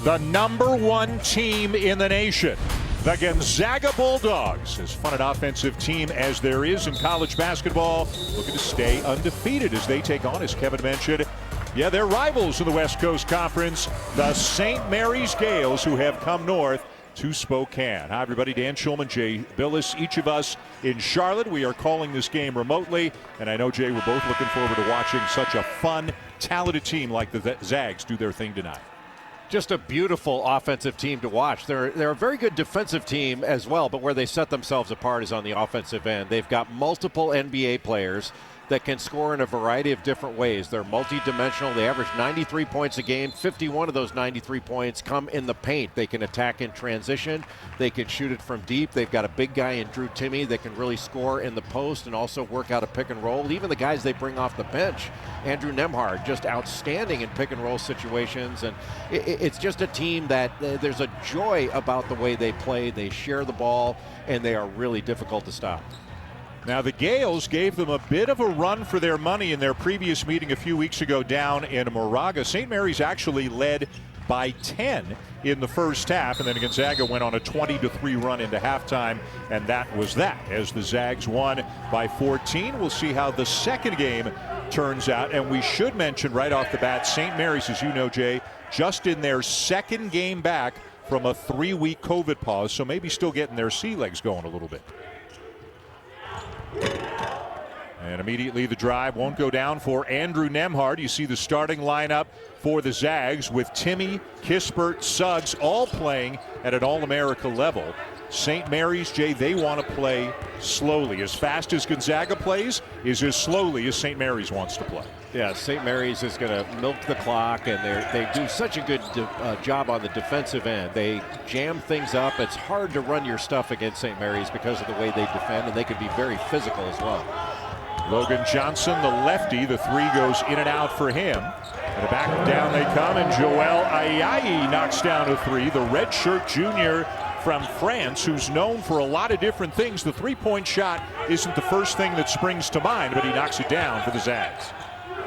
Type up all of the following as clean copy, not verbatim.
the #1 team in the nation. The Gonzaga Bulldogs, as fun an offensive team as there is in college basketball, looking to stay undefeated as they take on, as Kevin mentioned, their rivals in the West Coast Conference, the St. Mary's Gales, who have come north to Spokane. Hi, everybody. Dan Schulman, Jay Billis, each of us in Charlotte. We are calling this game remotely, and I know, Jay, we're both looking forward to watching such a fun, talented team like the Zags do their thing tonight. Just a beautiful offensive team to watch. They're a very good defensive team as well, but where they set themselves apart is on the offensive end. They've got multiple NBA players that can score in a variety of different ways. They're multi-dimensional. They average 93 points a game. 51 of those 93 points come in the paint. They can attack in transition. They can shoot it from deep. They've got a big guy in Drew Timme that can really score in the post and also work out a pick and roll. Even the guys they bring off the bench, Andrew Nembhard, just outstanding in pick and roll situations. And it's just a team that there's a joy about the way they play. They share the ball, and they are really difficult to stop. Now, the Gales gave them a bit of a run for their money in their previous meeting a few weeks ago down in Moraga. St. Mary's actually led by 10 in the first half, and then Gonzaga went on a 20-3 run into halftime, and that was that, as the Zags won by 14. We'll see how the second game turns out, and we should mention right off the bat, St. Mary's, as you know, Jay, just in their second game back from a 3-week COVID pause, so maybe still getting their sea legs going a little bit. And immediately the drive won't go down for Andrew Nembhard. You see the starting lineup for the Zags with Timme, Kispert, Suggs all playing at an All-America level. St. Mary's, Jay, they want to play slowly. As fast as Gonzaga plays is as slowly as St. Mary's wants to play. Yeah, St. Mary's is going to milk the clock, and they do such a good job on the defensive end. They jam things up. It's hard to run your stuff against St. Mary's because of the way they defend, and they can be very physical as well. Logan Johnson, the lefty, the three goes in and out for him. And back down they come, and Joel Ayayi knocks down a three. The redshirt junior from France, who's known for a lot of different things. The three-point shot isn't the first thing that springs to mind, but he knocks it down for the Zags.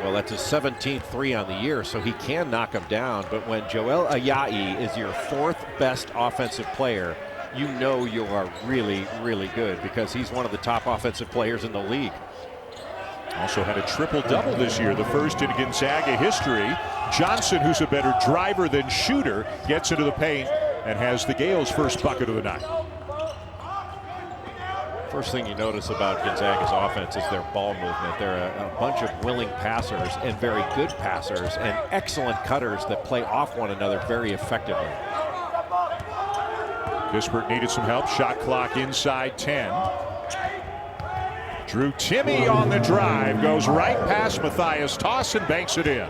Well, that's his 17th three on the year, so he can knock him down. But when Joel Ayayi is your fourth best offensive player, you know you are really, really good, because he's one of the top offensive players in the league. Also had a triple-double this year, the first in Gonzaga history. Johnson, who's a better driver than shooter, gets into the paint and has the Gales' first bucket of the night. First thing you notice about Gonzaga's offense is their ball movement. They're a bunch of willing passers and very good passers and excellent cutters that play off one another very effectively. Kispert needed some help. Shot clock inside 10. Drew Timme on the drive, goes right past Matthias Toss and banks it in.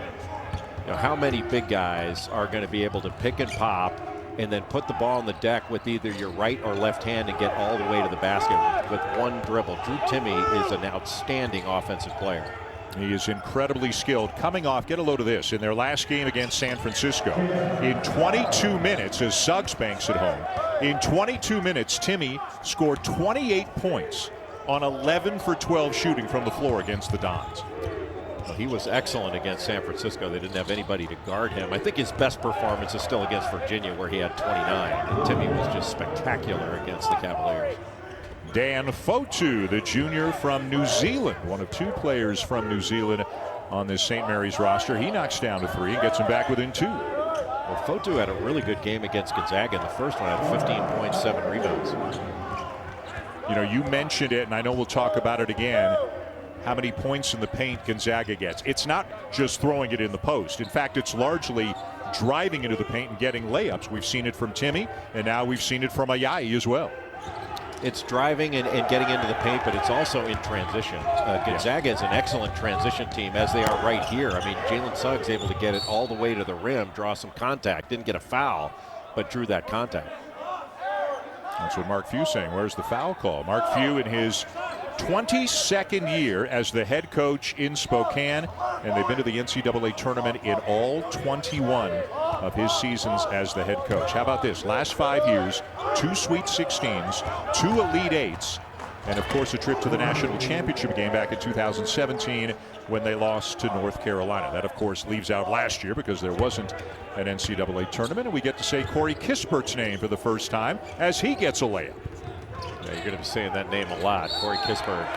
Now, how many big guys are going to be able to pick and pop and then put the ball on the deck with either your right or left hand and get all the way to the basket with one dribble? Drew Timme is an outstanding offensive player. He is incredibly skilled. Coming off, get a load of this, in their last game against San Francisco, in 22 minutes, as Suggs banks it home, in 22 minutes, Timme scored 28 points on 11 for 12 shooting from the floor against the Dons. Well, he was excellent against San Francisco. They didn't have anybody to guard him. I think his best performance is still against Virginia, where he had 29. And Timme was just spectacular against the Cavaliers. Dan Fotu, the junior from New Zealand, one of two players from New Zealand on this St. Mary's roster. He knocks down a three and gets him back within two. Well, Fotu had a really good game against Gonzaga in the first one, had 15 points, 7 rebounds. You know, you mentioned it, and I know we'll talk about it again, how many points in the paint Gonzaga gets. It's not just throwing it in the post. In fact, it's largely driving into the paint and getting layups. We've seen it from Timme, and now we've seen it from Ayayi as well. It's driving and getting into the paint, but it's also in transition. Gonzaga is an excellent transition team, as they are right here. I mean, Jalen Suggs able to get it all the way to the rim, draw some contact, didn't get a foul, but drew that contact. That's what Mark Few saying. Where's the foul call? Mark Few in his 22nd year as the head coach in Spokane, and they've been to the NCAA tournament in all 21 of his seasons as the head coach. How about this? Last 5 years, 2 Sweet 16s, 2 Elite 8s, And of course, a trip to the national championship game back in 2017 when they lost to North Carolina. That, of course, leaves out last year because there wasn't an NCAA tournament. And we get to say Corey Kispert's name for the first time as he gets a layup. Yeah, you're going to be saying that name a lot, Corey Kispert.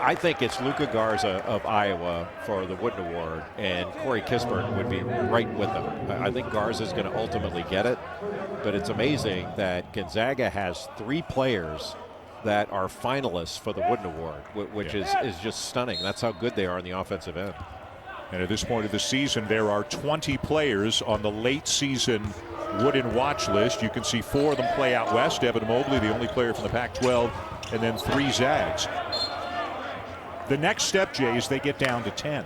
I think it's Luka Garza of Iowa for the Wooden Award, and Corey Kispert would be right with them. I think Garza is going to ultimately get it, but it's amazing that Gonzaga has 3 players that are finalists for the Wooden Award, which is just stunning. That's how good they are on the offensive end. And at this point of the season, there are 20 players on the late season Wooden watch list. You can see 4 of them play out west. Evan Mobley, the only player from the Pac-12, and then 3 Zags. The next step, Jay, is they get down to 10.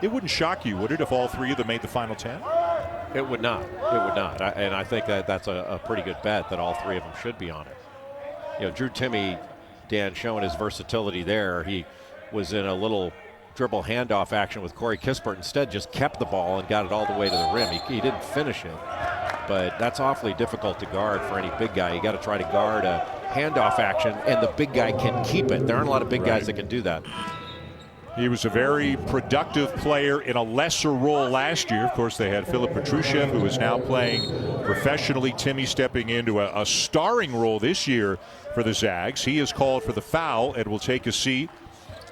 It wouldn't shock you, would it, if all 3 of them made the final 10? It would not. It would not. And I think that's a pretty good bet that all 3 of them should be on it. You know, Drew Timme, Dan, showing his versatility there. He was in a little dribble handoff action with Corey Kispert. Instead, just kept the ball and got it all the way to the rim. He didn't finish it, but that's awfully difficult to guard for any big guy. You got to try to guard a handoff action, and the big guy can keep it. There aren't a lot of big guys that can do that. He was a very productive player in a lesser role last year. Of course, they had Filip Petrusev, who is now playing professionally. Timme stepping into a starring role this year for the Zags. He is called for the foul and will take a seat.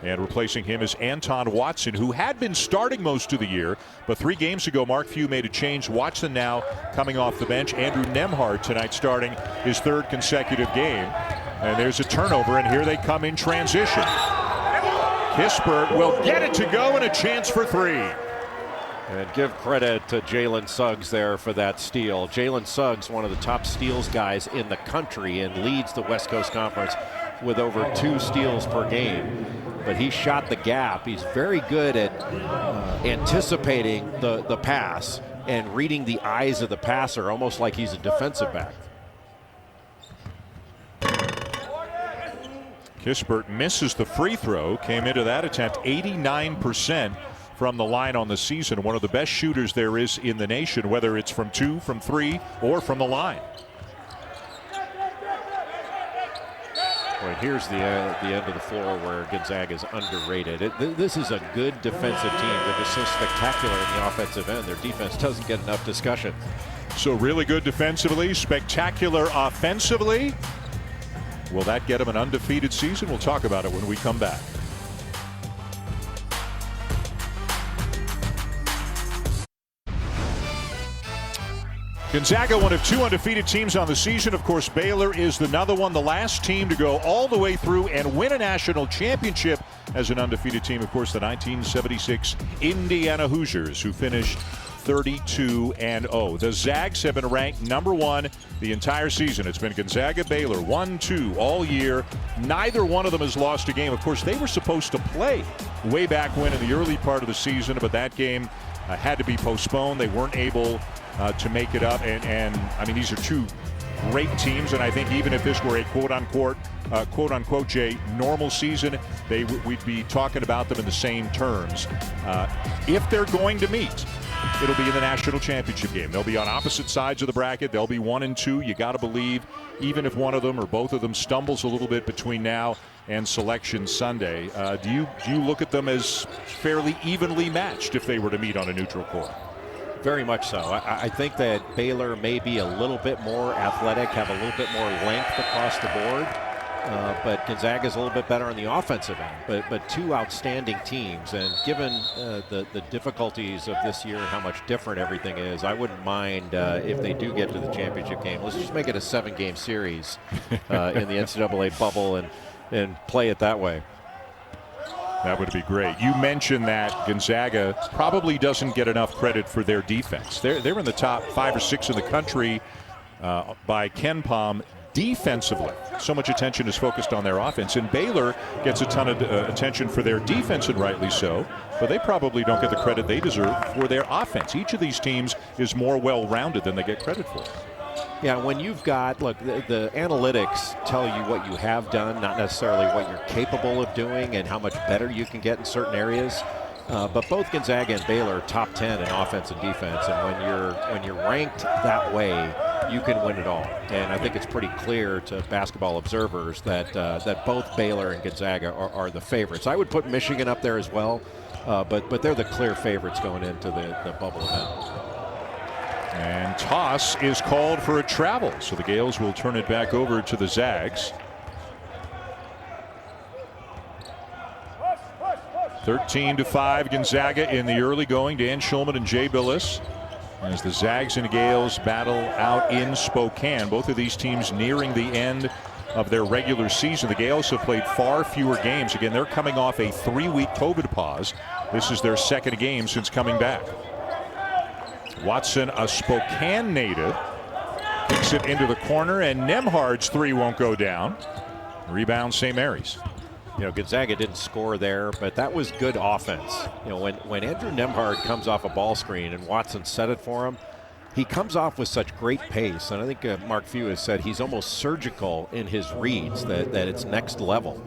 And replacing him is Anton Watson, who had been starting most of the year. But 3 games ago, Mark Few made a change. Watson now coming off the bench. Andrew Nembhard tonight starting his 3rd consecutive game. And there's a turnover, and here they come in transition. Kispert will get it to go, and a chance for 3. And give credit to Jalen Suggs there for that steal. Jalen Suggs, one of the top steals guys in the country, and leads the West Coast Conference with over 2 steals per game. But he shot the gap. He's very good at anticipating the pass and reading the eyes of the passer, almost like he's a defensive back. Kispert misses the free throw. Came into that attempt 89% from the line on the season. One of the best shooters there is in the nation, whether it's from 2, from 3, or from the line. Well, here's the end of the floor where Gonzaga is underrated. This is a good defensive team. They're just so spectacular in the offensive end. Their defense doesn't get enough discussion. So really good defensively, spectacular offensively. Will that get them an undefeated season? We'll talk about it when we come back. Gonzaga, one of 2 undefeated teams on the season. Of course, Baylor is another one, the last team to go all the way through and win a national championship as an undefeated team. Of course, the 1976 Indiana Hoosiers, who finished 32-0. The Zags have been ranked number 1 the entire season. It's been Gonzaga, Baylor, 1-2 all year. Neither one of them has lost a game. Of course, they were supposed to play way back when in the early part of the season, but that game had to be postponed. They weren't able to make it up. And I mean, these are 2 great teams, and I think even if this were a quote-unquote, Jay, normal season, we'd be talking about them in the same terms. If they're going to meet, it'll be in the national championship game. They'll be on opposite sides of the bracket. They'll be 1 and 2. You got to believe, even if one of them or both of them stumbles a little bit between now and Selection Sunday, do you look at them as fairly evenly matched if they were to meet on a neutral court? Very much so. I think that Baylor may be a little bit more athletic, have a little bit more length across the board. But Gonzaga's a little bit better on the offensive end. But 2 outstanding teams, and given the difficulties of this year and how much different everything is, I wouldn't mind if they do get to the championship game. Let's just make it a 7-game series in the NCAA bubble and play it that way. That would be great. You mentioned that Gonzaga probably doesn't get enough credit for their defense. They're in the top 5 or 6 in the country by Ken Pom defensively. So much attention is focused on their offense, and Baylor gets a ton of attention for their defense, and rightly so, but they probably don't get the credit they deserve for their offense. Each of these teams is more well-rounded than they get credit for. Yeah, when you've got, look, the analytics tell you what you have done, not necessarily what you're capable of doing and how much better you can get in certain areas. But both Gonzaga and Baylor are top 10 in offense and defense, and when you're ranked that way, you can win it all. And I think it's pretty clear to basketball observers that that both Baylor and Gonzaga are the favorites. I would put Michigan up there as well, but they're the clear favorites going into the bubble event. And toss is called for a travel, so the Gales will turn it back over to the Zags. 13-5 Gonzaga in the early going. Dan Schulman and Jay Billis as the Zags and Gales battle out in Spokane. Both of these teams nearing the end of their regular season. The Gales have played far fewer games. Again, they're coming off a 3-week COVID pause. This is their second game since coming back. Watson, a Spokane native, kicks it into the corner, and Nembhard's three won't go down. Rebound, St. Mary's. You know, Gonzaga didn't score there, but that was good offense. You know, when Andrew Nembhard comes off a ball screen and Watson set it for him, he comes off with such great pace. And I think Mark Few has said he's almost surgical in his reads, that it's next level.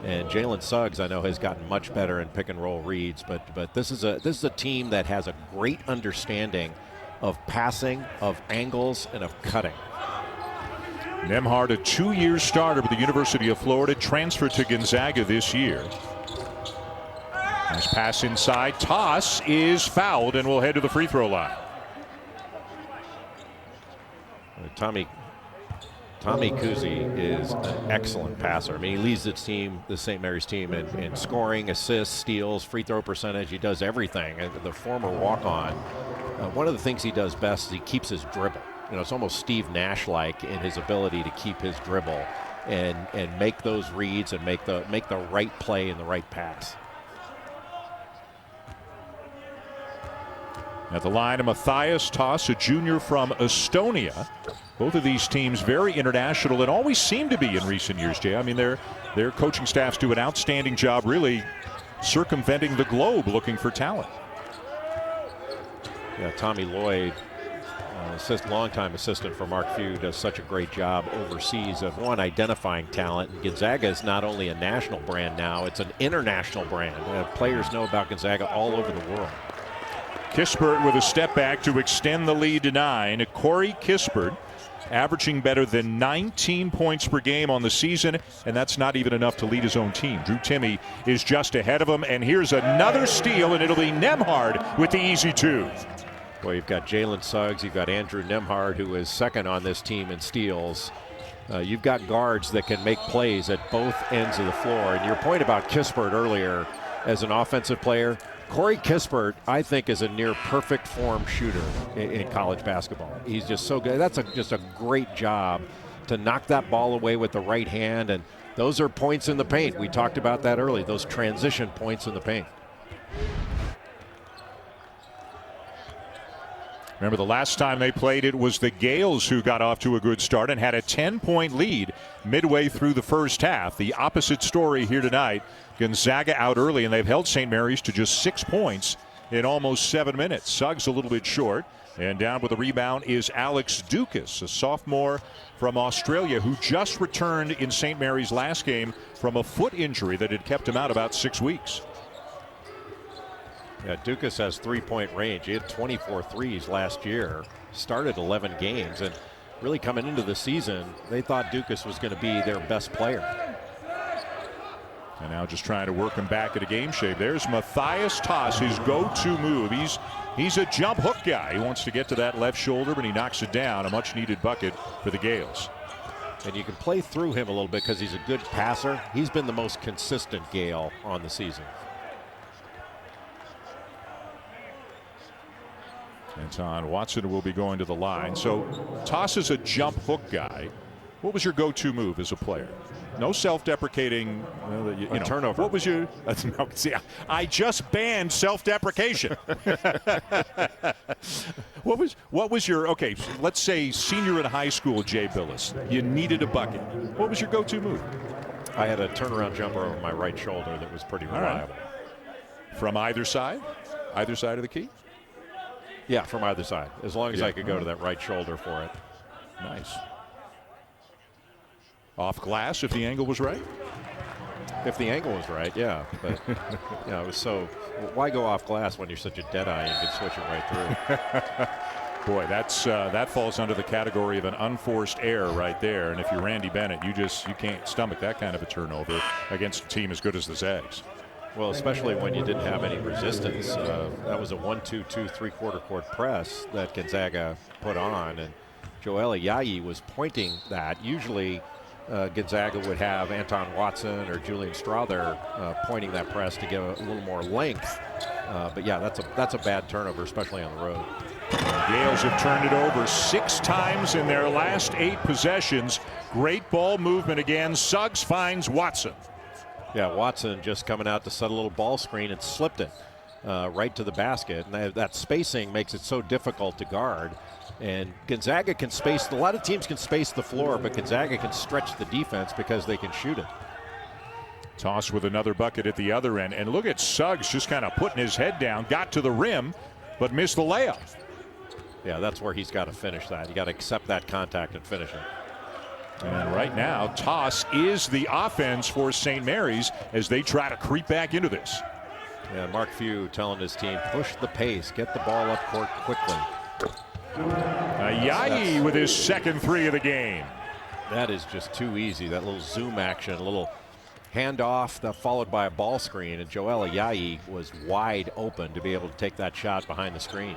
And Jalen Suggs, I know, has gotten much better in pick and roll reads, but this is a team that has a great understanding of passing, of angles, and of cutting. Nembhard, a 2-year starter with the University of Florida, transferred to Gonzaga this year. Nice pass inside. Toss is fouled and will head to the free throw line. Tommy Kuzi is an excellent passer. I mean, he leads the St. Mary's team in scoring, assists, steals, free throw percentage. He does everything. And the former walk-on, one of the things he does best is he keeps his dribble. You know, it's almost Steve Nash-like in his ability to keep his dribble and make those reads and make the right play and the right pass. At the line, Matthias Toss, a junior from Estonia. Both of these teams very international and always seem to be in recent years, Jay. I mean, their coaching staffs do an outstanding job really circumventing the globe looking for talent. Yeah, Tommy Lloyd, longtime assistant for Mark Few, does such a great job overseas of identifying talent. And Gonzaga is not only a national brand now, it's an international brand. Players know about Gonzaga all over the world. Kispert with a step back to extend the lead to 9. Corey Kispert averaging better than 19 points per game on the season, and that's not even enough to lead his own team. Drew Timme is just ahead of him, and here's another steal, and it'll be Nembhard with the easy 2. Well, you've got Jalen Suggs, you've got Andrew Nembhard, who is second on this team in steals. You've got guards that can make plays at both ends of the floor. And your point about Kispert earlier as an offensive player, Corey Kispert, I think, is a near perfect form shooter in college basketball. He's just so good. That's just a great job to knock that ball away with the right hand. And those are points in the paint. We talked about that early, those transition points in the paint. Remember, the last time they played, it was the Gales who got off to a good start and had a 10-point lead midway through the first half. The opposite story here tonight. Gonzaga out early, and they've held St. Mary's to just 6 points in almost 7 minutes. Suggs a little bit short, and down with the rebound is Alex Dukas, a sophomore from Australia who just returned in St. Mary's last game from a foot injury that had kept him out about 6 weeks. Yeah, Dukas has 3-point range. He had 24 threes last year, started 11 games, and really coming into the season, they thought Dukas was going to be their best player. And now just trying to work him back at a game shape. There's Matthias Toss, his go-to move. He's a jump hook guy. He wants to get to that left shoulder, but he knocks it down. A much-needed bucket for the Gales. And you can play through him a little bit because he's a good passer. He's been the most consistent Gale on the season. Anton Watson will be going to the line. So Toss is a jump hook guy. What was your go-to move as a player? No self-deprecating, turnover. What was your? No, see, I just banned self-deprecation. What was your? Okay, let's say senior in high school, Jay Billis. You needed a bucket. What was your go-to move? I had a turnaround jumper over my right shoulder that was pretty reliable. Right. From either side of the key. Yeah, from either side, as long as I could go to that right shoulder for it. Nice. Off glass if the angle was right? If the angle was right, yeah. But it was so. Why go off glass when you're such a dead eye and can switch it right through? Boy, that falls under the category of an unforced error right there. And if you're Randy Bennett, you can't stomach that kind of a turnover against a team as good as the Zags. Well, especially when you didn't have any resistance. That was a 1-2-2 3/4 court press that Gonzaga put on, and Joel Ayayi was pointing that. Usually Gonzaga would have Anton Watson or Julian Strother pointing that press to give a little more length. But yeah, that's a bad turnover, especially on the road. The Gales have turned it over 6 times in their last 8 possessions. Great ball movement again. Suggs finds Watson. Yeah, Watson just coming out to set a little ball screen and slipped it right to the basket. And that spacing makes it so difficult to guard. And Gonzaga can space, a lot of teams can space the floor, but Gonzaga can stretch the defense because they can shoot it. Toss with another bucket at the other end. And look at Suggs just kind of putting his head down, got to the rim, but missed the layup. Yeah, that's where he's got to finish that. You got to accept that contact and finish it. And right now, toss is the offense for St. Mary's as they try to creep back into this. Yeah, Mark Few telling his team, push the pace, get the ball up court quickly. Ayayi with his second 3 of the game. That is just too easy. That little zoom action, a little handoff that followed by a ball screen, and Joel Ayayi was wide open to be able to take that shot behind the screen.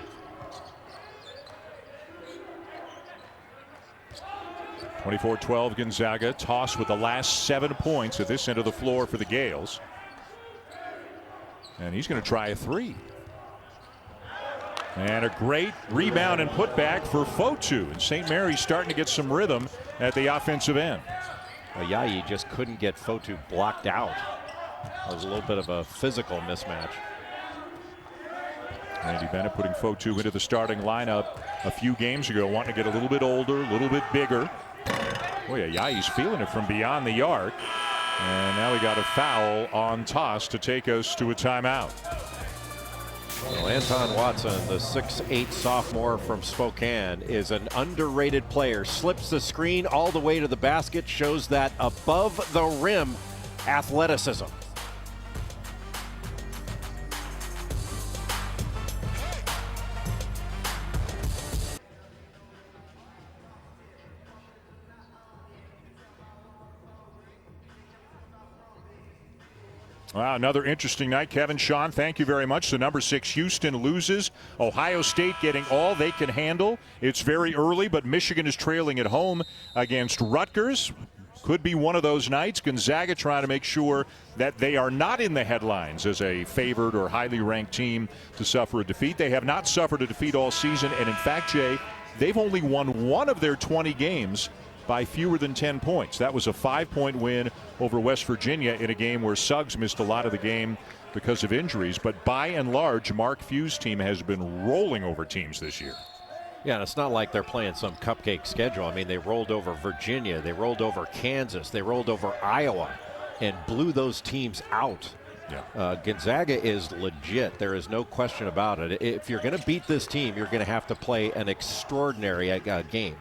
24-12 Gonzaga. Toss with the last 7 points at this end of the floor for the Gales. And he's going to try a 3. And a great rebound and putback for Fotu. And St. Mary's starting to get some rhythm at the offensive end. Ayayi just couldn't get Fotu blocked out. That was a little bit of a physical mismatch. Randy Bennett putting Fotu into the starting lineup a few games ago, wanting to get a little bit older, a little bit bigger. Boy, Ayayi's feeling it from beyond the arc. And now we got a foul on Toss to take us to a timeout. Well, Anton Watson, the 6'8" sophomore from Spokane, is an underrated player. Slips the screen all the way to the basket, shows that above the rim athleticism. Wow, another interesting night. Kevin, Sean, thank you very much. The number 6 Houston loses. Ohio State getting all they can handle. It's very early, but Michigan is trailing at home against Rutgers. Could be one of those nights. Gonzaga trying to make sure that they are not in the headlines as a favored or highly ranked team to suffer a defeat. They have not suffered a defeat all season, and in fact, Jay, they've only won 1 of their 20 games by fewer than 10 points. That was a 5-point win over West Virginia in a game where Suggs missed a lot of the game because of injuries. But by and large, Mark Few's team has been rolling over teams this year. Yeah, and it's not like they're playing some cupcake schedule. I mean, they rolled over Virginia, they rolled over Kansas, they rolled over Iowa, and blew those teams out. Yeah. Gonzaga is legit. There is no question about it. If you're going to beat this team, you're going to have to play an extraordinary game.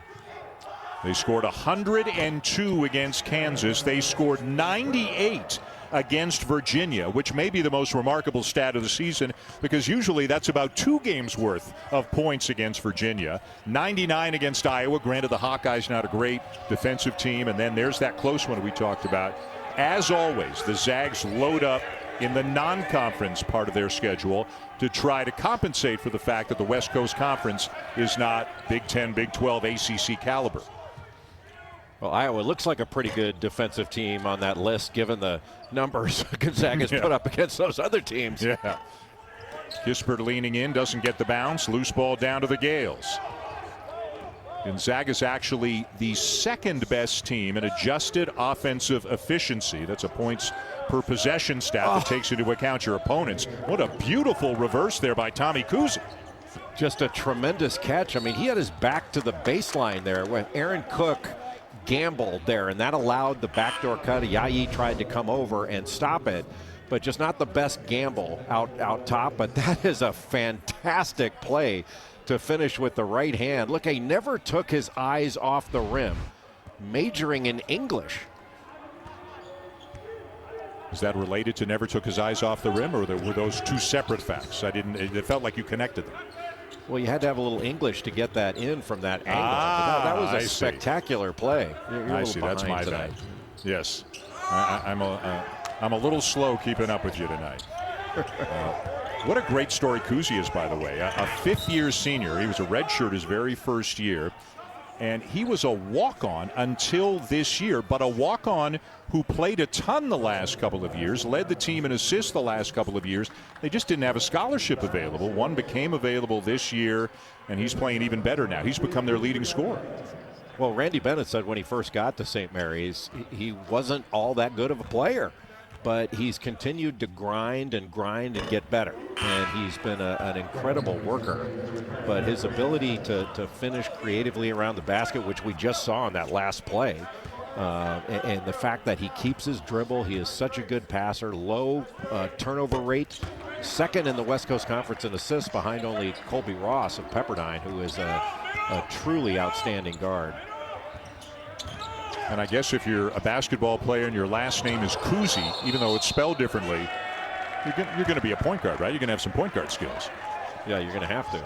They scored 102 against Kansas. They scored 98 against Virginia, which may be the most remarkable stat of the season because usually that's about 2 games worth of points against Virginia. 99 against Iowa. Granted, the Hawkeyes not a great defensive team, and then there's that close one we talked about. As always, the Zags load up in the non-conference part of their schedule to try to compensate for the fact that the West Coast Conference is not Big 10, Big 12, ACC caliber. Well, Iowa looks like a pretty good defensive team on that list, given the numbers Gonzaga's put up against those other teams. Yeah. Kispert leaning in, doesn't get the bounce. Loose ball down to the Gales. Gonzaga's actually the 2nd best team in adjusted offensive efficiency. That's a points per possession stat that takes into account your opponents. What a beautiful reverse there by Tommy Kuzic. Just a tremendous catch. I mean, he had his back to the baseline there when Aaron Cook gambled there, and that allowed the backdoor cut. Ayayi tried to come over and stop it, but just not the best gamble out top. But that is a fantastic play to finish with the right hand. Look, he never took his eyes off the rim, majoring in English. Is that related to never took his eyes off the rim, or were those two separate facts? It felt like you connected them. Well, you had to have a little English to get that in from that angle. That was a spectacular play. I see. That's my bad. Yes. I'm a little slow keeping up with you tonight. What a great story Kuzi is, by the way. A fifth-year senior. He was a redshirt his very first year. And he was a walk-on until this year, but a walk-on who played a ton the last couple of years, led the team in assists the last couple of years. They just didn't have a scholarship available. One became available this year, and he's playing even better now. He's become their leading scorer. Well, Randy Bennett said when he first got to St. Mary's, he wasn't all that good of a player, but he's continued to grind and get better. And he's been an incredible worker. But his ability to finish creatively around the basket, which we just saw in that last play, and the fact that he keeps his dribble, he is such a good passer, low turnover rate, second in the West Coast Conference in assists behind only Colby Ross of Pepperdine, who is a truly outstanding guard. And I guess if you're a basketball player and your last name is Kuzi, even though it's spelled differently, you're going to be a point guard, right? You're going to have some point guard skills. Yeah, you're going to have to.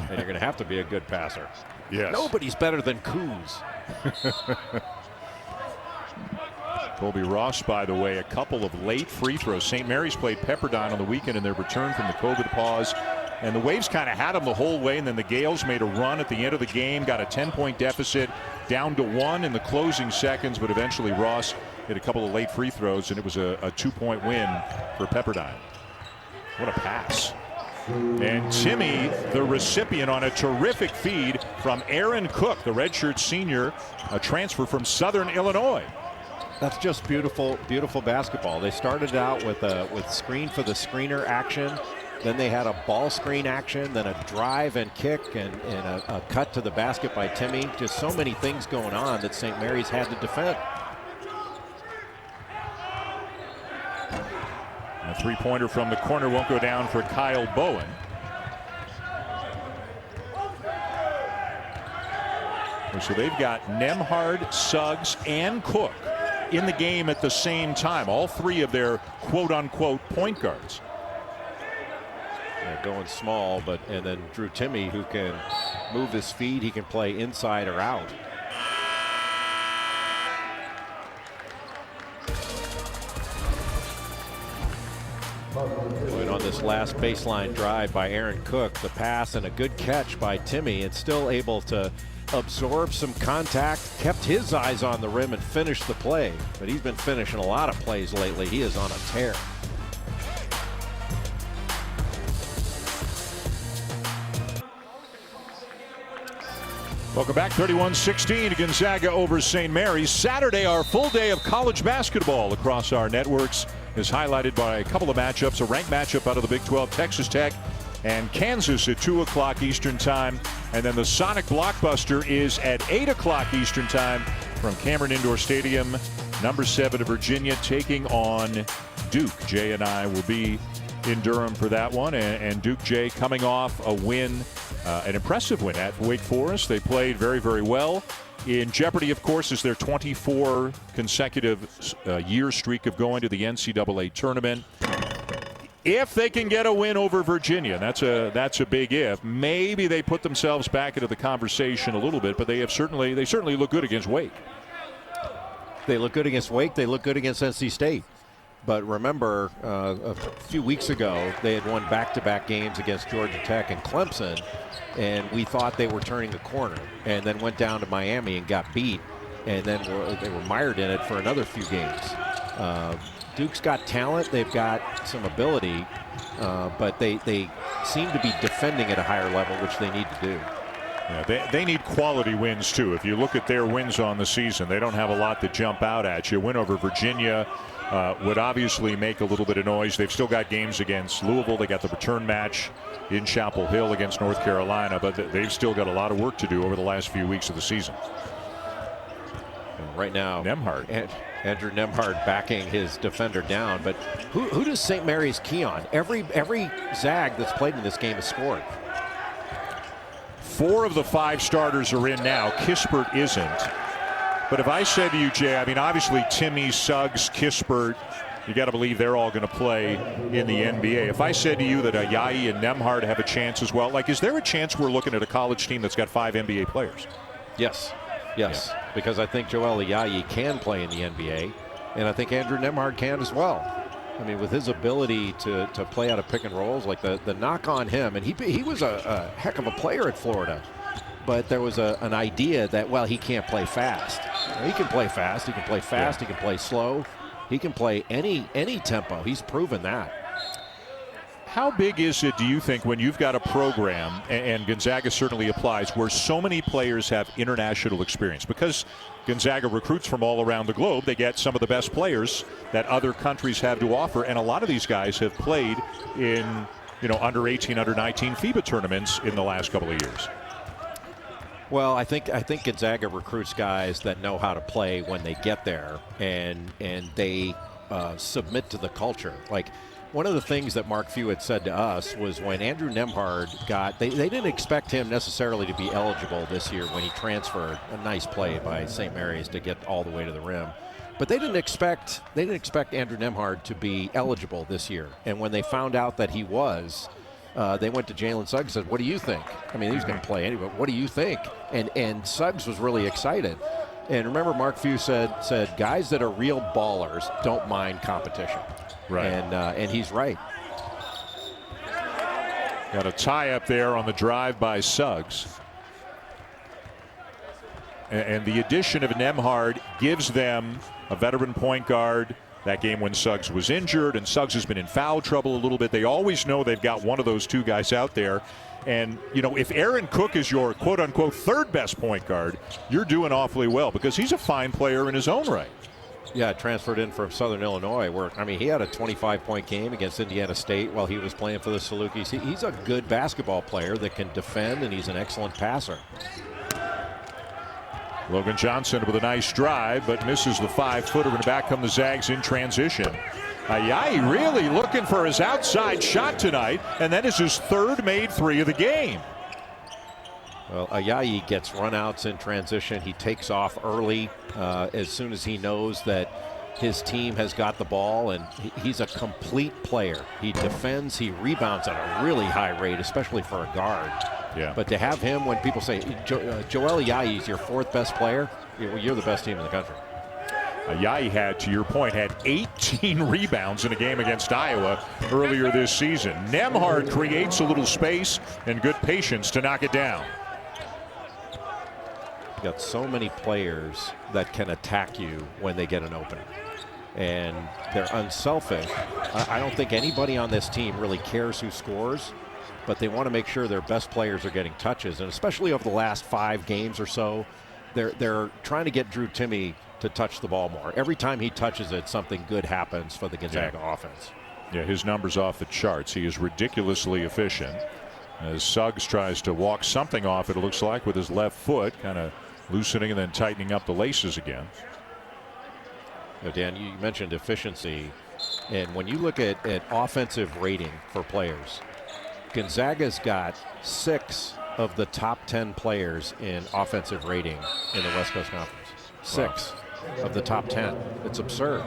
And you're going to have to be a good passer. Yes. Nobody's better than Kuz. Colby Ross, by the way, a couple of late free throws. St. Mary's played Pepperdine on the weekend in their return from the COVID pause. And the Waves kind of had them the whole way, and then the Gales made a run at the end of the game, got a 10-point deficit, down to 1 in the closing seconds, but eventually Ross hit a couple of late free throws, and it was a 2-point win for Pepperdine. What a pass. And Timmy, the recipient on a terrific feed from Aaron Cook, the redshirt senior, a transfer from Southern Illinois. That's just beautiful, beautiful basketball. They started out with screen for the screener action. Then they had a ball screen action, then a drive and kick, and a cut to the basket by Timmy. Just so many things going on that St. Mary's had to defend. A three-pointer from the corner won't go down for Kyle Bowen. So they've got Nembhard, Suggs, and Cook in the game at the same time. All three of their quote-unquote point guards. Yeah, going small, and then Drew Timme, who can move his feet. He can play inside or out. And on this last baseline drive by Aaron Cook, the pass and a good catch by Timme, and still able to absorb some contact, kept his eyes on the rim and finished the play. But he's been finishing a lot of plays lately. He is on a tear. Welcome back. 31-16 Gonzaga over St. Mary's. Saturday, our full day of college basketball across our networks is highlighted by a couple of matchups. A ranked matchup out of the Big 12, Texas Tech and Kansas at 2 o'clock Eastern time. And then the Sonic Blockbuster is at 8 o'clock Eastern time from Cameron Indoor Stadium. Number 7 of Virginia taking on Duke. Jay and I will be in Durham for that one. And Duke, Jay, coming off a win, an impressive win at Wake Forest. They played very, very well. In jeopardy, of course, is their 24 consecutive year streak of going to the NCAA tournament. If they can get a win over Virginia, that's a big if. Maybe they put themselves back into the conversation a little bit, but they certainly look good against Wake. They look good against Wake. They look good against NC State. But remember, a few weeks ago, they had won back-to-back games against Georgia Tech and Clemson, and we thought they were turning the corner, and then went down to Miami and got beat, and then they were mired in it for another few games. Duke's got talent. They've got some ability, but they seem to be defending at a higher level, which they need to do. Yeah, they need quality wins, too. If you look at their wins on the season, they don't have a lot that jump out at you. Win over Virginia would obviously make a little bit of noise. They've still got games against Louisville. They got the return match in Chapel Hill against North Carolina, but they've still got a lot of work to do over the last few weeks of the season. And right now, Nembhard. Andrew Nembhard backing his defender down. But who does St. Mary's key on? Every Zag that's played in this game has scored. 4 of the 5 starters are in now. Kispert isn't. But if I said to you, Jay, I mean, obviously Timmy, Suggs, Kispert, you got to believe they're all going to play in the NBA. If I said to you that Ayayi and Nembhard have a chance as well, like, is there a chance we're looking at a college team that's got 5 NBA players? Yes, because I think Joel Ayayi can play in the NBA, and I think Andrew Nembhard can as well. I mean, with his ability to play out of pick and rolls, like the knock on him, and he was a heck of a player at Florida, but there was an idea that, well, he can't play fast. Well, he can play fast. He can play fast. He can play slow. He can play any tempo. He's proven that. How big is it, do you think, when you've got a program, and Gonzaga certainly applies, where so many players have international experience? Because Gonzaga recruits from all around the globe, they get some of the best players that other countries have to offer, and a lot of these guys have played in, under 18, under 19 FIBA tournaments in the last couple of years. Well, I think Gonzaga recruits guys that know how to play when they get there, and they submit to the culture. Like, one of the things that Mark Few had said to us was when Andrew Nembhard they didn't expect him necessarily to be eligible this year when he transferred. A nice play by St. Mary's to get all the way to the rim. But they didn't expect Andrew Nembhard to be eligible this year. And when they found out that he was, they went to Jalen Suggs and said, "What do you think?" I mean, he's going to play anyway. What do you think? And Suggs was really excited. And remember, Mark Few said guys that are real ballers don't mind competition. Right. And he's right. Got a tie up there on the drive by Suggs. And the addition of Nembhard gives them a veteran point guard. That game when Suggs was injured, and Suggs has been in foul trouble a little bit. They always know they've got one of those two guys out there. And, if Aaron Cook is your quote-unquote third best point guard, you're doing awfully well because he's a fine player in his own right. Yeah, transferred in from Southern Illinois, where, he had a 25-point game against Indiana State while he was playing for the Salukis. He's a good basketball player that can defend, and he's an excellent passer. Logan Johnson with a nice drive, but misses the 5-footer, and back come the Zags in transition. Ayayi really looking for his outside shot tonight, and that is his third made 3 of the game. Well, Ayayi gets runouts in transition. He takes off early as soon as he knows that his team has got the ball, and he's a complete player. He defends, he rebounds at a really high rate, especially for a guard. Yeah. But to have him, when people say Joel Ayayi is your 4th best player, you're the best team in the country. Ayayi had, to your point, had 18 rebounds in a game against Iowa earlier this season. Nembhard creates a little space and good patience to knock it down. You got so many players that can attack you when they get an opening, and they're unselfish. I don't think anybody on this team really cares who scores, but they want to make sure their best players are getting touches, and especially over the last 5 games or so, they're trying to get Drew Timme to touch the ball more. Every time he touches it, something good happens for the Gonzaga offense. Yeah, his numbers off the charts. He is ridiculously efficient. As Suggs tries to walk something off, it looks like, with his left foot, kind of loosening and then tightening up the laces again. Dan, you mentioned efficiency, and when you look at offensive rating for players, Gonzaga's got 6 of the top 10 players in offensive rating in the West Coast Conference. 6 of the top 10. It's absurd.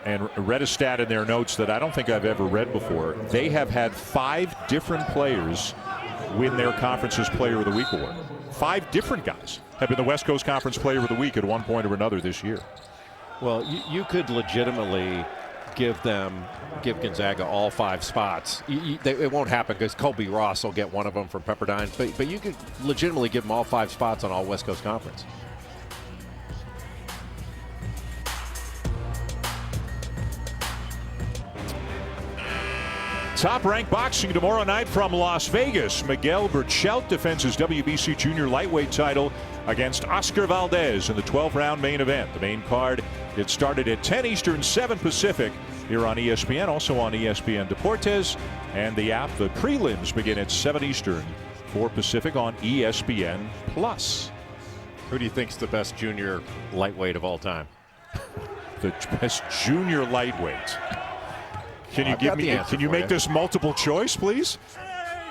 And read a stat in their notes that I don't think I've ever read before. They have had 5 different players win their conference's Player of the Week award. 5 different guys have been the West Coast Conference Player of the Week at one point or another this year. Well, you could legitimately give Gonzaga all 5 spots. It won't happen because Kobe Ross will get one of them from Pepperdine, but you could legitimately give them all 5 spots on all West Coast Conference. Top-ranked boxing tomorrow night from Las Vegas. Miguel Berchelt defends his WBC junior lightweight title against Oscar Valdez in the 12th-round main event. The main card gets started at 10 Eastern, 7 Pacific here on ESPN, also on ESPN Deportes, and the app. The prelims begin at 7 Eastern, 4 Pacific on ESPN+. Who do you think's the best junior lightweight of all time? The best junior lightweight. Can you give me? Can you make this multiple choice, please?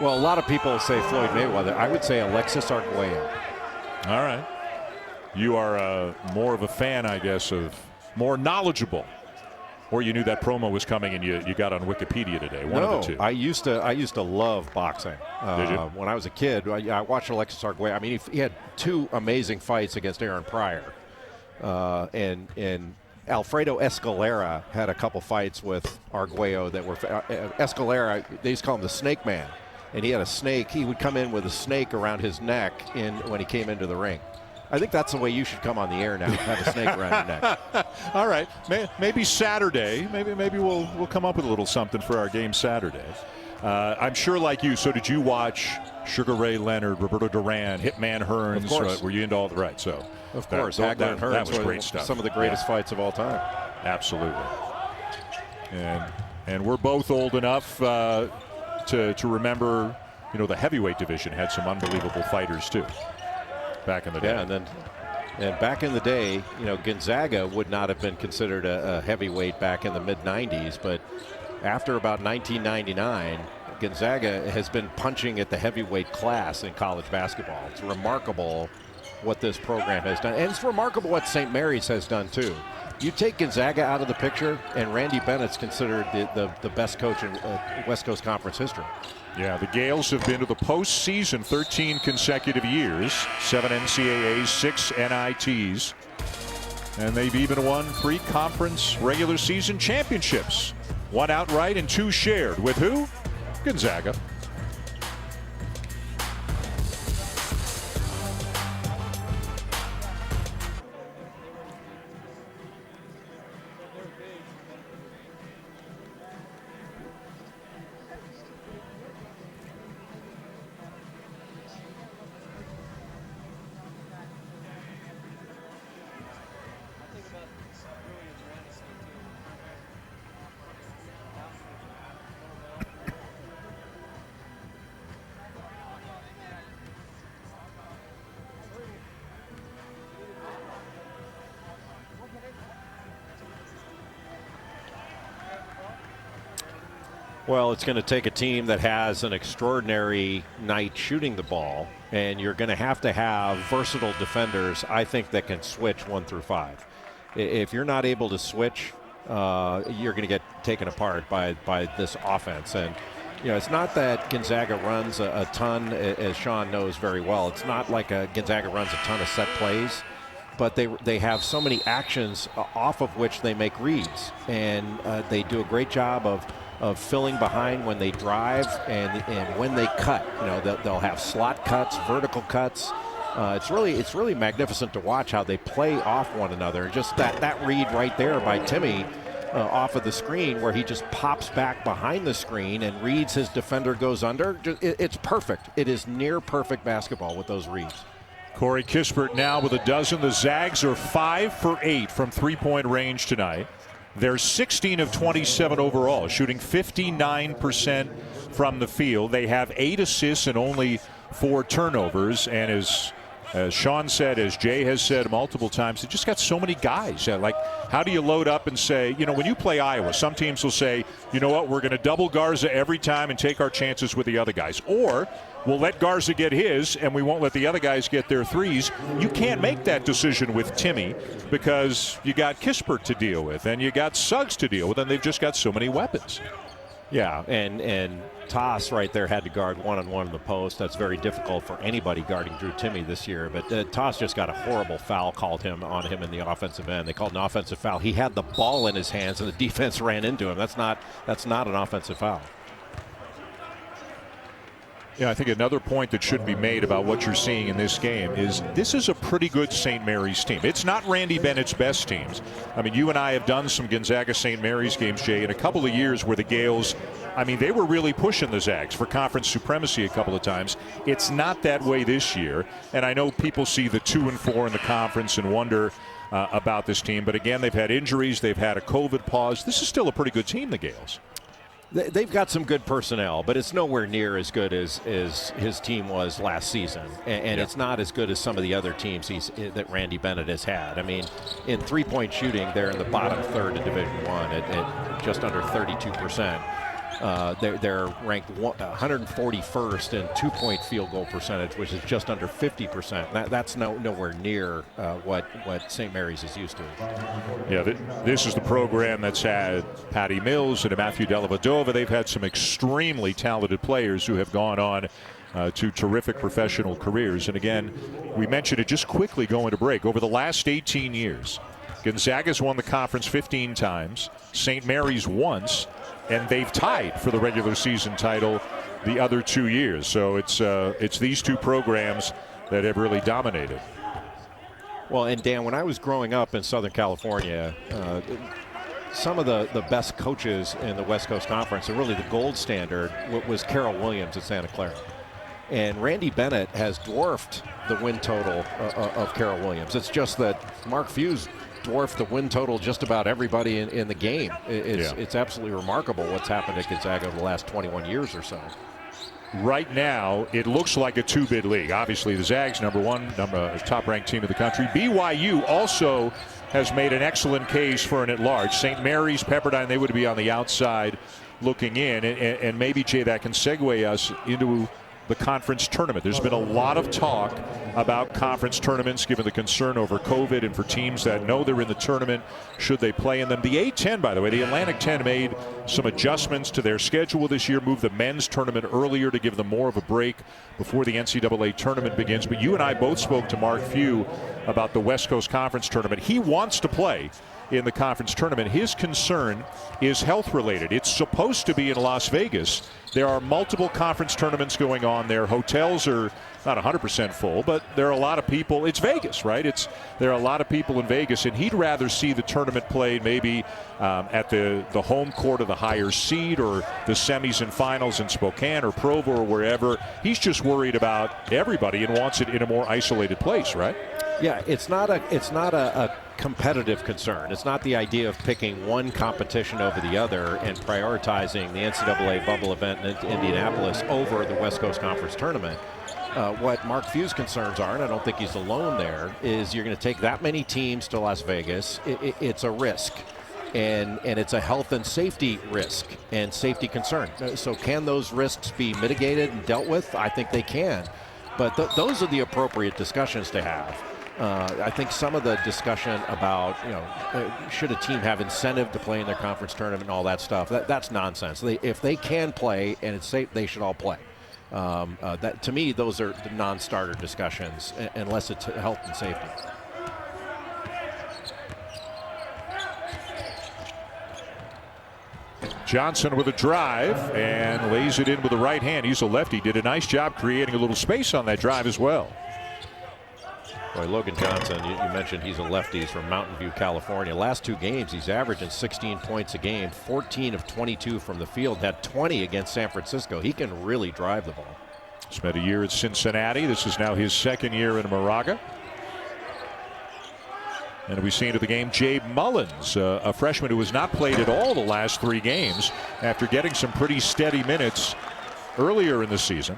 Well, a lot of people say Floyd Mayweather. I would say Alexis Arguello. All right. You are more of a fan, I guess, of more knowledgeable? Or you knew that promo was coming and you got on Wikipedia today? One of the two. I used to love boxing. Did you? When I was a kid, I watched Alexis Arguello. I mean, he had 2 amazing fights against Aaron Pryor. And Alfredo Escalera had a couple fights with Arguello that were Escalera. They used to call him the Snake Man, and he had a snake. He would come in with a snake around his neck when he came into the ring. I think that's the way you should come on the air now. Have a snake around your neck. All right, maybe Saturday. Maybe we'll come up with a little something for our game Saturday. I'm sure, like you. So did you watch Sugar Ray Leonard, Roberto Duran, Hitman Hearns? Of course. Were you into all the right? So of course, that and Hearns was great stuff. Some of the greatest fights of all time. Absolutely. And we're both old enough to remember. The heavyweight division had some unbelievable fighters too. Back in the day. Yeah, and back in the day, Gonzaga would not have been considered a heavyweight back in the mid-'90s, but after about 1999, Gonzaga has been punching at the heavyweight class in college basketball. It's remarkable what this program has done, and it's remarkable what St. Mary's has done too. You take Gonzaga out of the picture, and Randy Bennett's considered the best coach in West Coast Conference history. Yeah, the Gales have been to the postseason 13 consecutive years, 7 NCAAs, 6 NITs, and they've even won 3 conference regular season championships. 1 outright and 2 shared. With who? Gonzaga. Well, it's going to take a team that has an extraordinary night shooting the ball, and you're going to have versatile defenders, I think, that can switch 1 through 5. If you're not able to switch, you're going to get taken apart by this offense. And it's not that Gonzaga runs a ton, as Sean knows very well. It's not like Gonzaga runs a ton of set plays, but they have so many actions off of which they make reads, and they do a great job of filling behind when they drive and when they cut. They'll have slot cuts, vertical cuts. It's really magnificent to watch how they play off one another. Just that read right there by Timmy off of the screen, where he just pops back behind the screen and reads his defender goes under. It's perfect. It is near perfect basketball with those reads. Corey Kispert now with a dozen. The Zags are 5 for 8 from three-point range tonight. They're 16 of 27 overall, shooting 59% from the field. They have 8 assists and only 4 turnovers. And as Sean said, as Jay has said multiple times, they just got so many guys. Like, how do you load up and say, when you play Iowa, some teams will say, you know what, we're going to double Garza every time and take our chances with the other guys. Or we'll let Garza get his and we won't let the other guys get their threes. You can't make that decision with Timmy because you got Kispert to deal with and you got Suggs to deal with, and they've just got so many weapons. Yeah, and Toss right there had to guard one-on-one in the post. That's very difficult for anybody guarding Drew Timme this year. But Toss just got a horrible foul called on him in the offensive end. They called an offensive foul. He had the ball in his hands, and the defense ran into him. That's not an offensive foul. Yeah, I think another point that should be made about what you're seeing in this game is this is a pretty good St. Mary's team. It's not Randy Bennett's best teams. I mean, you and I have done some Gonzaga St. Mary's games, Jay, in a couple of years where the Gales, they were really pushing the Zags for conference supremacy a couple of times. It's not that way this year. And I know people see the 2-4 in the conference and wonder about this team. But again, they've had injuries. They've had a COVID pause. This is still a pretty good team, the Gales. They've got some good personnel, but it's nowhere near as good as his team was last season. And it's not as good as some of the other teams that Randy Bennett has had. I mean, in three-point shooting, they're in the bottom third in Division I at just under 32%. They're ranked 141st in two-point field goal percentage, which is just under 50%. That's nowhere near what St. Mary's is used to. Yeah, this is the program that's had Patty Mills and Matthew Dellavedova. They've had some extremely talented players who have gone on to terrific professional careers. And again, we mentioned it just quickly going to break. Over the last 18 years, Gonzaga's won the conference 15 times, St. Mary's once, and they've tied for the regular season title the other 2 years. So it's these two programs that have really dominated. Well, and Dan, when I was growing up in Southern California, some of the best coaches in the West Coast Conference, and really the gold standard, was Carroll Williams at Santa Clara. And Randy Bennett has dwarfed the win total of Carroll Williams. It's just that Mark Few's dwarfed the win total just about everybody in the game. It's absolutely remarkable what's happened at Gonzaga over the last 21 years or so. Right now, it looks like a two-bid league. Obviously, the Zags, number one, top-ranked team in the country. BYU also has made an excellent case for an at-large. St. Mary's, Pepperdine, they would be on the outside looking in. And maybe, Jay, that can segue us into the conference tournament. There's been a lot of talk about conference tournaments given the concern over COVID, and for teams that know they're in the tournament, should they play in them. The A-10, by the way, the Atlantic 10 made some adjustments to their schedule this year, moved the men's tournament earlier to give them more of a break before the NCAA tournament begins. But you and I both spoke to Mark Few about the West Coast Conference tournament. He wants to play in the conference tournament. His concern is health related. It's supposed to be in Las Vegas. There are multiple conference tournaments going on there. Hotels are not 100% full, but there are a lot of people. It's Vegas, right? There are a lot of people in Vegas, and he'd rather see the tournament played maybe at the home court of the higher seed, or the semis and finals in Spokane or Provo or wherever. He's just worried about everybody and wants it in a more isolated place, right? Yeah, it's not a competitive concern. It's not the idea of picking one competition over the other and prioritizing the NCAA bubble event in Indianapolis over the West Coast Conference tournament. What Mark Few's concerns are, and I don't think he's alone there, is you're going to take that many teams to Las Vegas. It's a risk, and it's a health and safety risk and safety concern. So can those risks be mitigated and dealt with? I think they can. But those are the appropriate discussions to have. I think some of the discussion about, should a team have incentive to play in their conference tournament and all that stuff, that's nonsense. If they can play and it's safe, they should all play. That, to me, those are the non-starter discussions, unless it's health and safety. Johnson with a drive and lays it in with the right hand. He's a lefty. Did a nice job creating a little space on that drive as well. Boy, Logan Johnson, you mentioned he's a lefty. He's from Mountain View, California. Last two games, he's averaging 16 points a game, 14 of 22 from the field, had 20 against San Francisco. He can really drive the ball. Spent a year at Cincinnati. This is now his second year in Moraga. And we see into the game Jay Mullins, a freshman who has not played at all the last three games after getting some pretty steady minutes earlier in the season.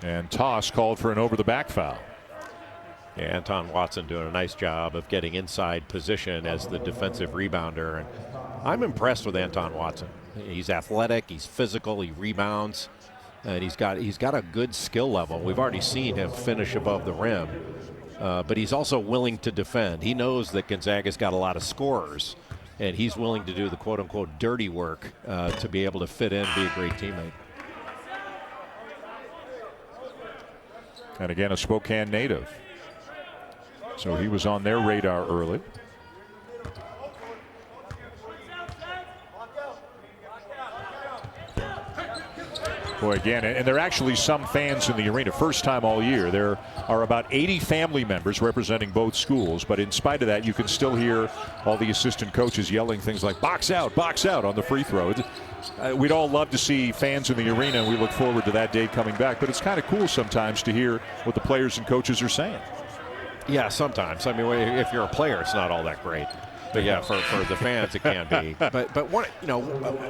And toss called for an over-the-back foul. Yeah, Anton Watson doing a nice job of getting inside position as the defensive rebounder. And I'm impressed with Anton Watson. He's athletic, he's physical, he rebounds, and he's got a good skill level. We've already seen him finish above the rim, but he's also willing to defend. He knows that Gonzaga's got a lot of scorers, and he's willing to do the quote-unquote dirty work to be able to fit in, be a great teammate. And again, a Spokane native. So he was on their radar early. Boy, again, and there are actually some fans in the arena. First time all year. There are about 80 family members representing both schools. But in spite of that, you can still hear all the assistant coaches yelling things like box out on the free throw. We'd all love to see fans in the arena, and we look forward to that day coming back. But it's kind of cool sometimes to hear what the players and coaches are saying. Yeah, sometimes. I mean, if you're a player, it's not all that great. But yeah, for the fans, it can be. But one,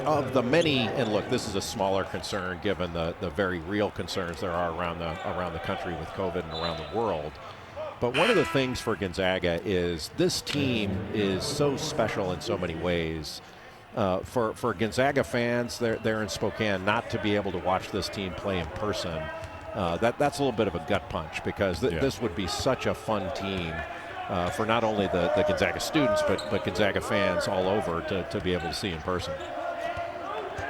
of the many, and look, this is a smaller concern given the very real concerns there are around the country with COVID and around the world. But one of the things for Gonzaga is this team is so special in so many ways. For Gonzaga fans, they're in Spokane, not to be able to watch this team play in person, that's a little bit of a gut punch, because this would be such a fun team for not only the Gonzaga students, but Gonzaga fans all over to be able to see in person.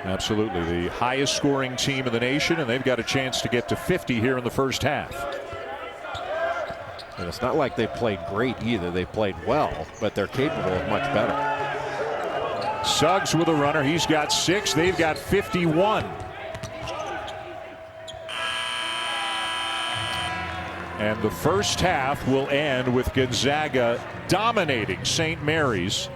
Absolutely. The highest scoring team in the nation, and they've got a chance to get to 50 here in the first half. And it's not like they played great either. They played well, but they're capable of much better. Suggs with a runner. He's got 6. They've got 51. And the first half will end with Gonzaga dominating St. Mary's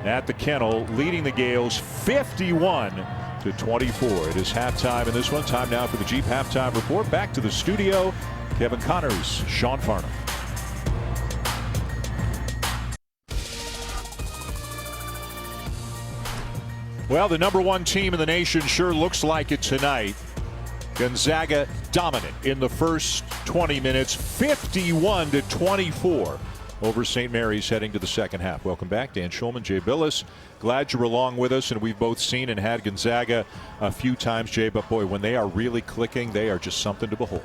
at the Kennel, leading the Gales 51-24. It is halftime in this one. Time now for the Jeep Halftime Report. Back to the studio. Kevin Connors, Sean Farnham. Well, the #1 team in the nation sure looks like it tonight. Gonzaga dominant in the first 20 minutes, 51-24 over St. Mary's heading to the second half. Welcome back, Dan Schulman, Jay Billis. Glad you're along with us, and we've both seen and had Gonzaga a few times, Jay, but boy, when they are really clicking, they are just something to behold.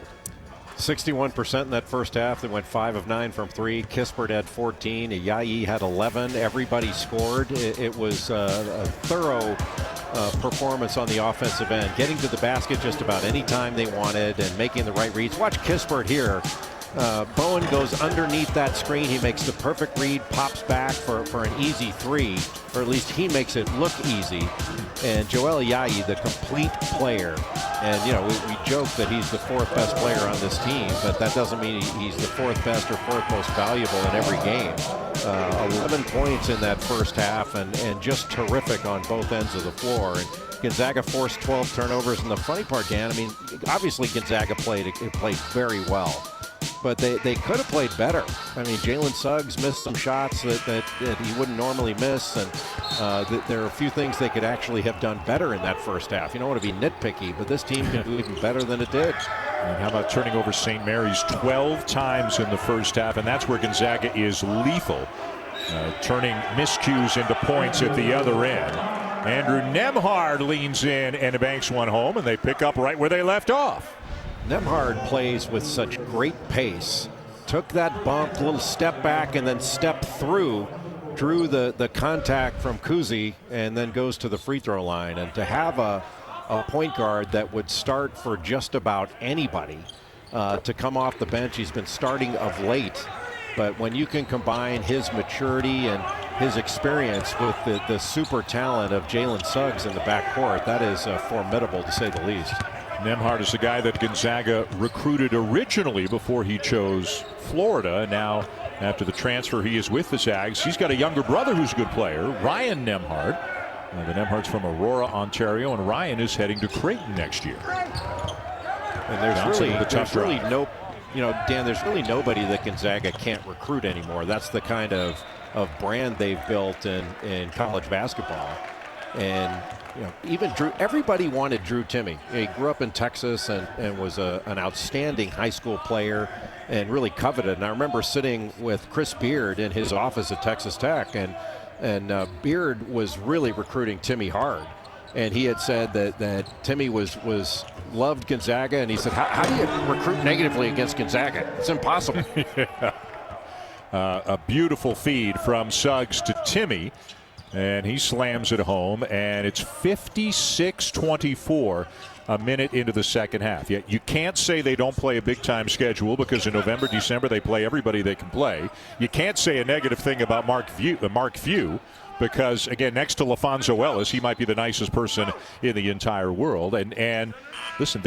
61% in that first half. They went 5 of 9 from 3. Kispert had 14. Ayayi had 11. Everybody scored. It was a thorough performance on the offensive end, getting to the basket just about any time they wanted and making the right reads. Watch Kispert here. Bowen goes underneath that screen. He makes the perfect read, pops back for an easy 3, or at least he makes it look easy. And Joel Ayayi, the complete player. And, you know, we joke that he's the 4th best player on this team, but that doesn't mean he's the 4th best or 4th most valuable in every game. 11 points in that first half, and just terrific on both ends of the floor. And Gonzaga forced 12 turnovers. And the funny part, Dan, I mean, obviously Gonzaga played very well, but they could have played better. I mean, Jalen Suggs missed some shots that he wouldn't normally miss, and there are a few things they could actually have done better in that first half. You don't want to be nitpicky, but this team can do even better than it did. And how about turning over St. Mary's 12 times in the first half, and that's where Gonzaga is lethal, turning miscues into points at the other end. Andrew Nembhard leans in and banks one home, and they pick up right where they left off. Nembhard plays with such great pace. Took that bump, little step back, and then stepped through, drew the contact from Kuzi, and then goes to the free throw line. And to have a point guard that would start for just about anybody to come off the bench, he's been starting of late. But when you can combine his maturity and his experience with the super talent of Jalen Suggs in the backcourt, that is formidable to say the least. Nembhard is the guy that Gonzaga recruited originally before he chose Florida. Now, after the transfer, he is with the Zags. He's got a younger brother who's a good player, Ryan Nembhard. The Nembhard's from Aurora, Ontario, and Ryan is heading to Creighton next year. And there's really no, you know, Dan, there's really nobody that Gonzaga can't recruit anymore. That's the kind of brand they've built in college basketball. And you know, even Drew, everybody wanted Drew Timme. He grew up in Texas and was an outstanding high school player and really coveted. And I remember sitting with Chris Beard in his office at Texas Tech, and Beard was really recruiting Timme hard. And he had said that Timme was loved Gonzaga, and he said, how do you recruit negatively against Gonzaga? It's impossible. Yeah. A beautiful feed from Suggs to Timme. And he slams it home, and it's 56-24 a minute into the second half. Yet you can't say they don't play a big-time schedule, because in November, December, they play everybody they can play. You can't say a negative thing about Mark Few, because, again, next to LaFonso Ellis, he might be the nicest person in the entire world. And listen,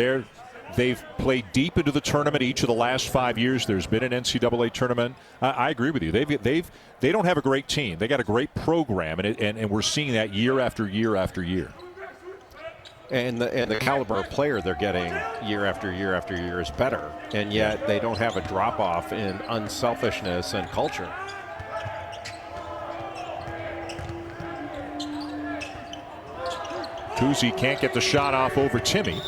they've played deep into the tournament each of the last 5 years. There's been an NCAA tournament. I agree with you. They don't have a great team. They got a great program, and we're seeing that year after year after year. And the caliber of player they're getting year after year after year is better, and yet they don't have a drop-off in unselfishness and culture. Kuzi can't get the shot off over Timme.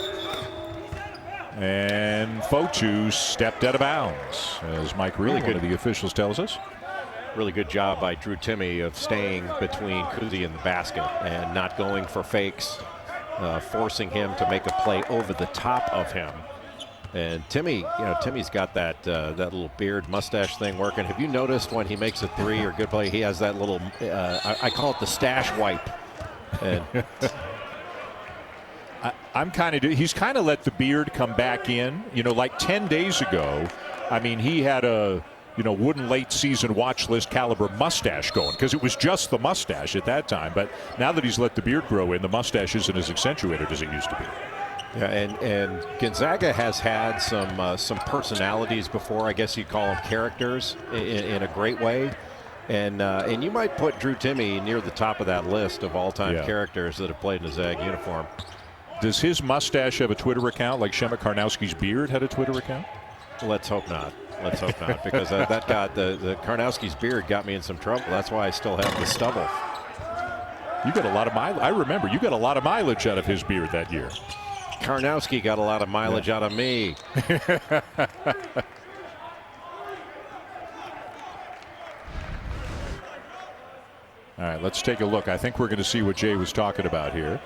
And Fotu stepped out of bounds, as Mike Reed, one of the officials, tells us. Really good job by Drew Timme of staying between Kuzi and the basket and not going for fakes, forcing him to make a play over the top of him. And Timmy's got that that little beard mustache thing working. Have you noticed when he makes a three or good play, he has that little, I call it the stash wipe. And he's kind of let the beard come back in. Like 10 days ago, I mean, he had a wooden late season watch list caliber mustache going, because it was just the mustache at that time. But now that he's let the beard grow in, the mustache isn't as accentuated as it used to be. Yeah, and Gonzaga has had some personalities before. I guess you'd call them characters in a great way. And you might put Drew Timme near the top of that list of all-time characters that have played in a Zag uniform. Does his mustache have a Twitter account like Shemek Karnowski's beard had a Twitter account? Let's hope not. Let's hope not, because that got the Karnowski's beard got me in some trouble. That's why I still have the stubble. You got a lot of mileage. I remember you got a lot of mileage out of his beard that year. Karnowski got a lot of mileage out of me. All right, let's take a look. I think we're going to see what Jay was talking about here.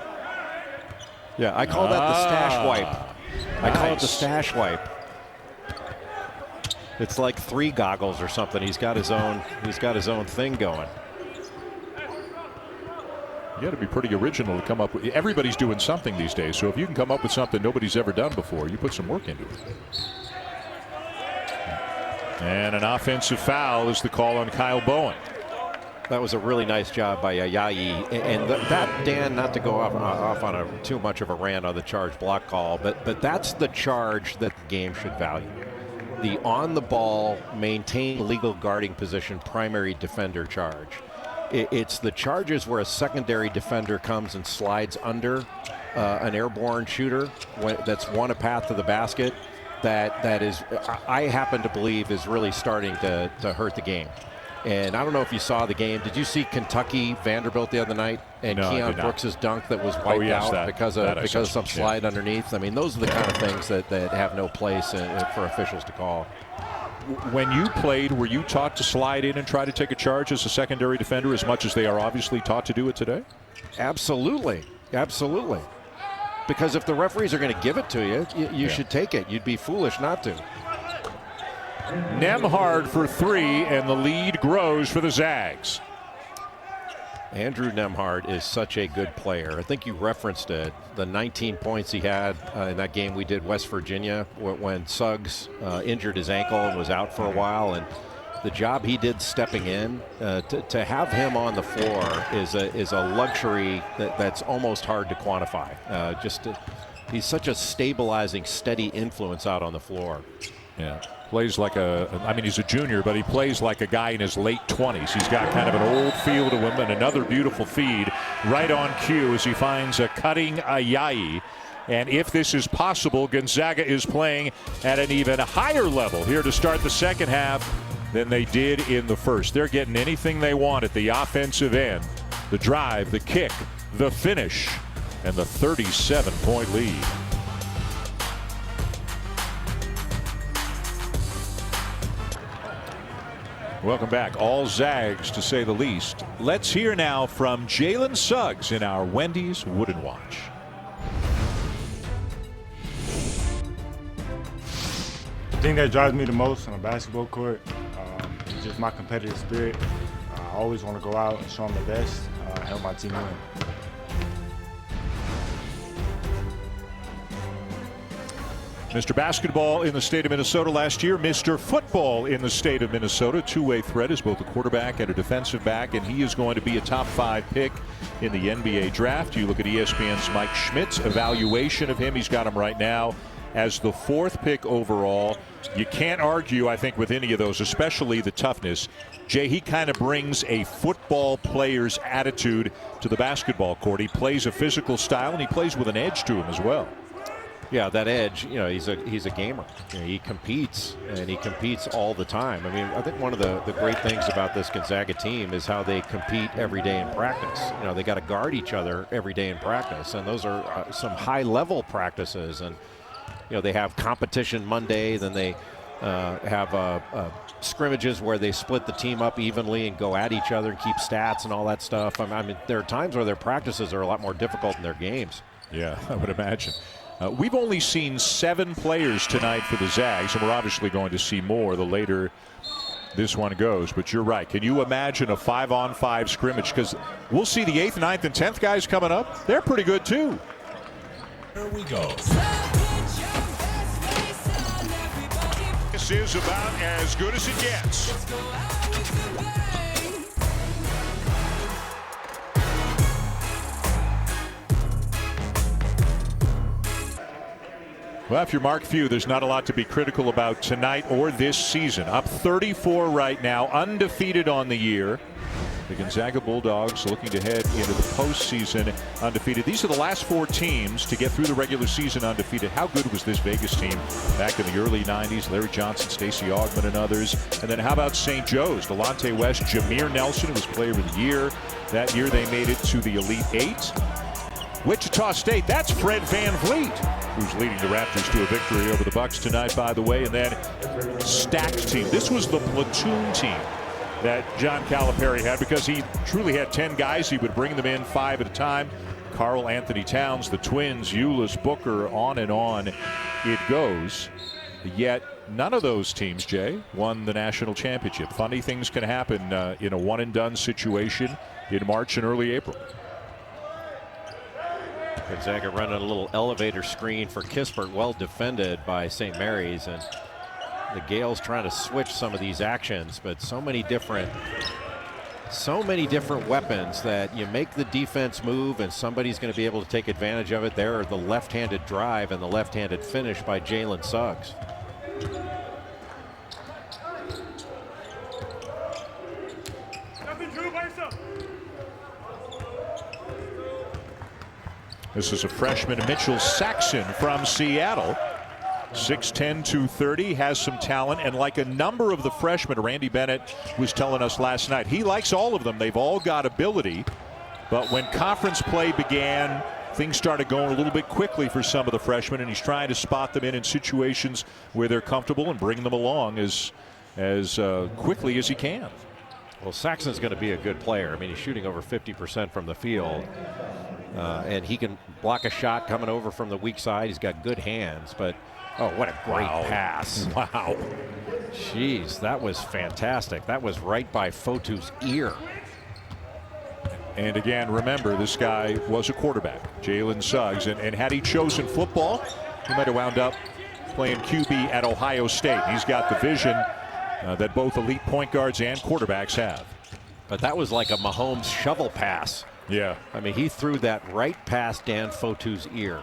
Yeah, I call that the stash wipe. I call it the stash wipe. It's like 3 goggles or something. He's got his own thing going. You got to be pretty original to come up with. Everybody's doing something these days, so if you can come up with something nobody's ever done before, you put some work into it. And an offensive foul is the call on Kyle Bowen. That was a really nice job by Yayi. And that, Dan, not to go off on too much of a rant on the charge block call, but that's the charge that the game should value. The on-the-ball, maintain legal guarding position, primary defender charge. It's the charges where a secondary defender comes and slides under an airborne shooter that's won a path to the basket. That is, I happen to believe, is really starting to hurt the game. And I don't know if you saw the game. Did you see Kentucky Vanderbilt the other night? And no, Keon Brooks' dunk that was wiped out because of some slide underneath? I mean, those are the kind of things that have no place for officials to call. When you played, were you taught to slide in and try to take a charge as a secondary defender as much as they are obviously taught to do it today? Absolutely. Absolutely. Because if the referees are going to give it to you, you should take it. You'd be foolish not to. Nembhard for 3, and the lead grows for the Zags. Andrew Nembhard is such a good player. I think you referenced it, the 19 points he had in that game we did West Virginia when Suggs injured his ankle and was out for a while. And the job he did stepping in, to have him on the floor is a luxury that's almost hard to quantify. He's such a stabilizing, steady influence out on the floor. Yeah. Plays like he's a junior, but he plays like a guy in his late 20s. He's got kind of an old feel to him, and another beautiful feed right on cue as he finds a cutting Ayayi. And if this is possible, Gonzaga is playing at an even higher level here to start the second half than they did in the first. They're getting anything they want at the offensive end. The drive, the kick, the finish, and the 37-point lead. Welcome back. All Zags, to say the least. Let's hear now from Jalen Suggs in our Wendy's Wooden Watch. The thing that drives me the most on a basketball court is just my competitive spirit. I always want to go out and show them the best, help my team win. Mr. Basketball in the state of Minnesota last year, Mr. Football in the state of Minnesota. Two-way threat as both a quarterback and a defensive back, and he is going to be a top 5 pick in the NBA draft. You look at ESPN's Mike Schmidt's evaluation of him. He's got him right now as the 4th pick overall. You can't argue, I think, with any of those, especially the toughness. Jay, he kind of brings a football player's attitude to the basketball court. He plays a physical style, and he plays with an edge to him as well. Yeah, that edge, he's a gamer. He competes, and he competes all the time. I mean, I think one of the great things about this Gonzaga team is how they compete every day in practice. They got to guard each other every day in practice, and those are some high-level practices. And they have competition Monday, then they have scrimmages where they split the team up evenly and go at each other and keep stats and all that stuff. I mean, there are times where their practices are a lot more difficult than their games. Yeah, I would imagine. We've only seen 7 players tonight for the Zags, and we're obviously going to see more the later this one goes. But you're right. Can you imagine a 5-on-5 scrimmage? Because we'll see the 8th, 9th, and 10th guys coming up. They're pretty good, too. Here we go. This is about as good as it gets. Well, if you're Mark Few, there's not a lot to be critical about tonight or this season. Up 34 right now, undefeated on the year. The Gonzaga Bulldogs looking to head into the postseason undefeated. These are the last 4 teams to get through the regular season undefeated. How good was this Vegas team back in the early 90s? Larry Johnson, Stacey Augmon, and others. And then how about St. Joe's? Delonte West, Jameer Nelson, who was Player of the Year. That year they made it to the Elite 8. Wichita State, that's Fred VanVleet, who's leading the Raptors to a victory over the Bucks tonight, by the way. And then stacked team. This was the platoon team that John Calipari had, because he truly had 10 guys. He would bring them in 5 at a time. Karl Anthony Towns, the Twins, Ulis, Booker, on and on it goes. Yet none of those teams, Jay, won the national championship. Funny things can happen in a one-and-done situation in March and early April. Gonzaga running a little elevator screen for Kispert, well defended by St. Mary's, and the Gales trying to switch some of these actions, but so many different weapons that you make the defense move and somebody's going to be able to take advantage of it. There are the left-handed drive and the left-handed finish by Jalen Suggs. This is a freshman, Mitchell Saxon from Seattle. 6'10", 230, has some talent, and like a number of the freshmen, Randy Bennett was telling us last night, he likes all of them. They've all got ability, but when conference play began, things started going a little bit quickly for some of the freshmen, and he's trying to spot them in situations where they're comfortable and bring them along as quickly as he can. Well, Saxon's going to be a good player. I mean, he's shooting over 50% from the field. And he can block a shot coming over from the weak side. He's got good hands, but oh, what a great pass. Wow. Jeez, that was fantastic. That was right by Fotu's ear. And again, remember, this guy was a quarterback, Jalen Suggs, and had he chosen football, he might have wound up playing QB at Ohio State. He's got the vision that both elite point guards and quarterbacks have. But that was like a Mahomes shovel pass. Yeah. I mean, he threw that right past Dan Fotu's ear.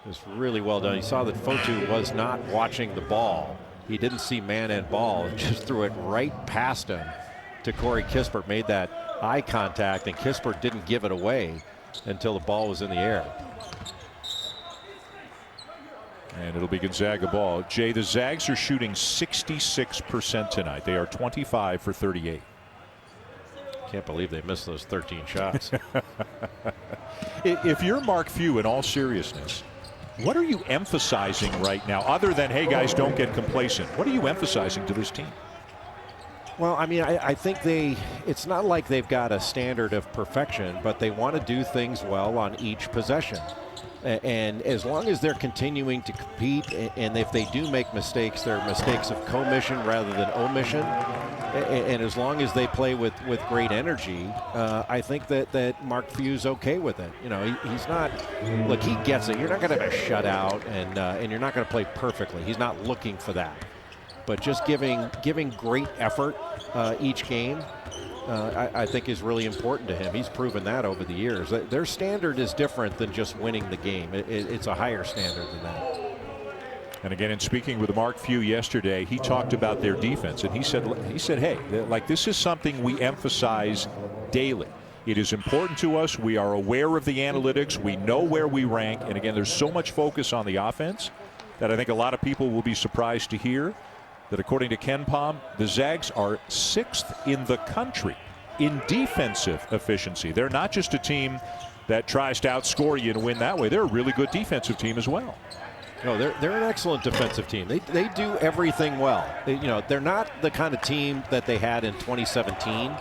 It was really well done. He saw that Fotu was not watching the ball. He didn't see man and ball. It just threw it right past him to Corey Kispert. Made that eye contact, and Kispert didn't give it away until the ball was in the air. And it'll be Gonzaga ball. Jay, the Zags are shooting 66% tonight. They are 25 for 38. Can't believe they missed those 13 shots. If you're Mark Few, in all seriousness, what are you emphasizing right now, other than, hey, guys, don't get complacent? What are you emphasizing to this team? Well, I mean, I think it's not like they've got a standard of perfection, but they want to do things well on each possession. And as long as they're continuing to compete, and if they do make mistakes, they're mistakes of commission rather than omission. And as long as they play with great energy, I think that Mark Few's okay with it. You know, he's not. Look, he gets it. You're not going to have a shutout, and you're not going to play perfectly. He's not looking for that. But just giving great effort each game, I think is really important to him. He's proven that over the years. Their standard is different than just winning the game. It's a higher standard than that. And again, in speaking with Mark Few yesterday, he talked about their defense, and he said, hey, like, this is something we emphasize daily. It is important to us. We are aware of the analytics. We know where we rank. And again, there's so much focus on the offense that I think a lot of people will be surprised to hear that according to Ken Pom, the Zags are 6th in the country in defensive efficiency. They're not just a team that tries to outscore you and win that way. They're a really good defensive team as well. No, they're an excellent defensive team. They do everything well. They're not the kind of team that they had in 2017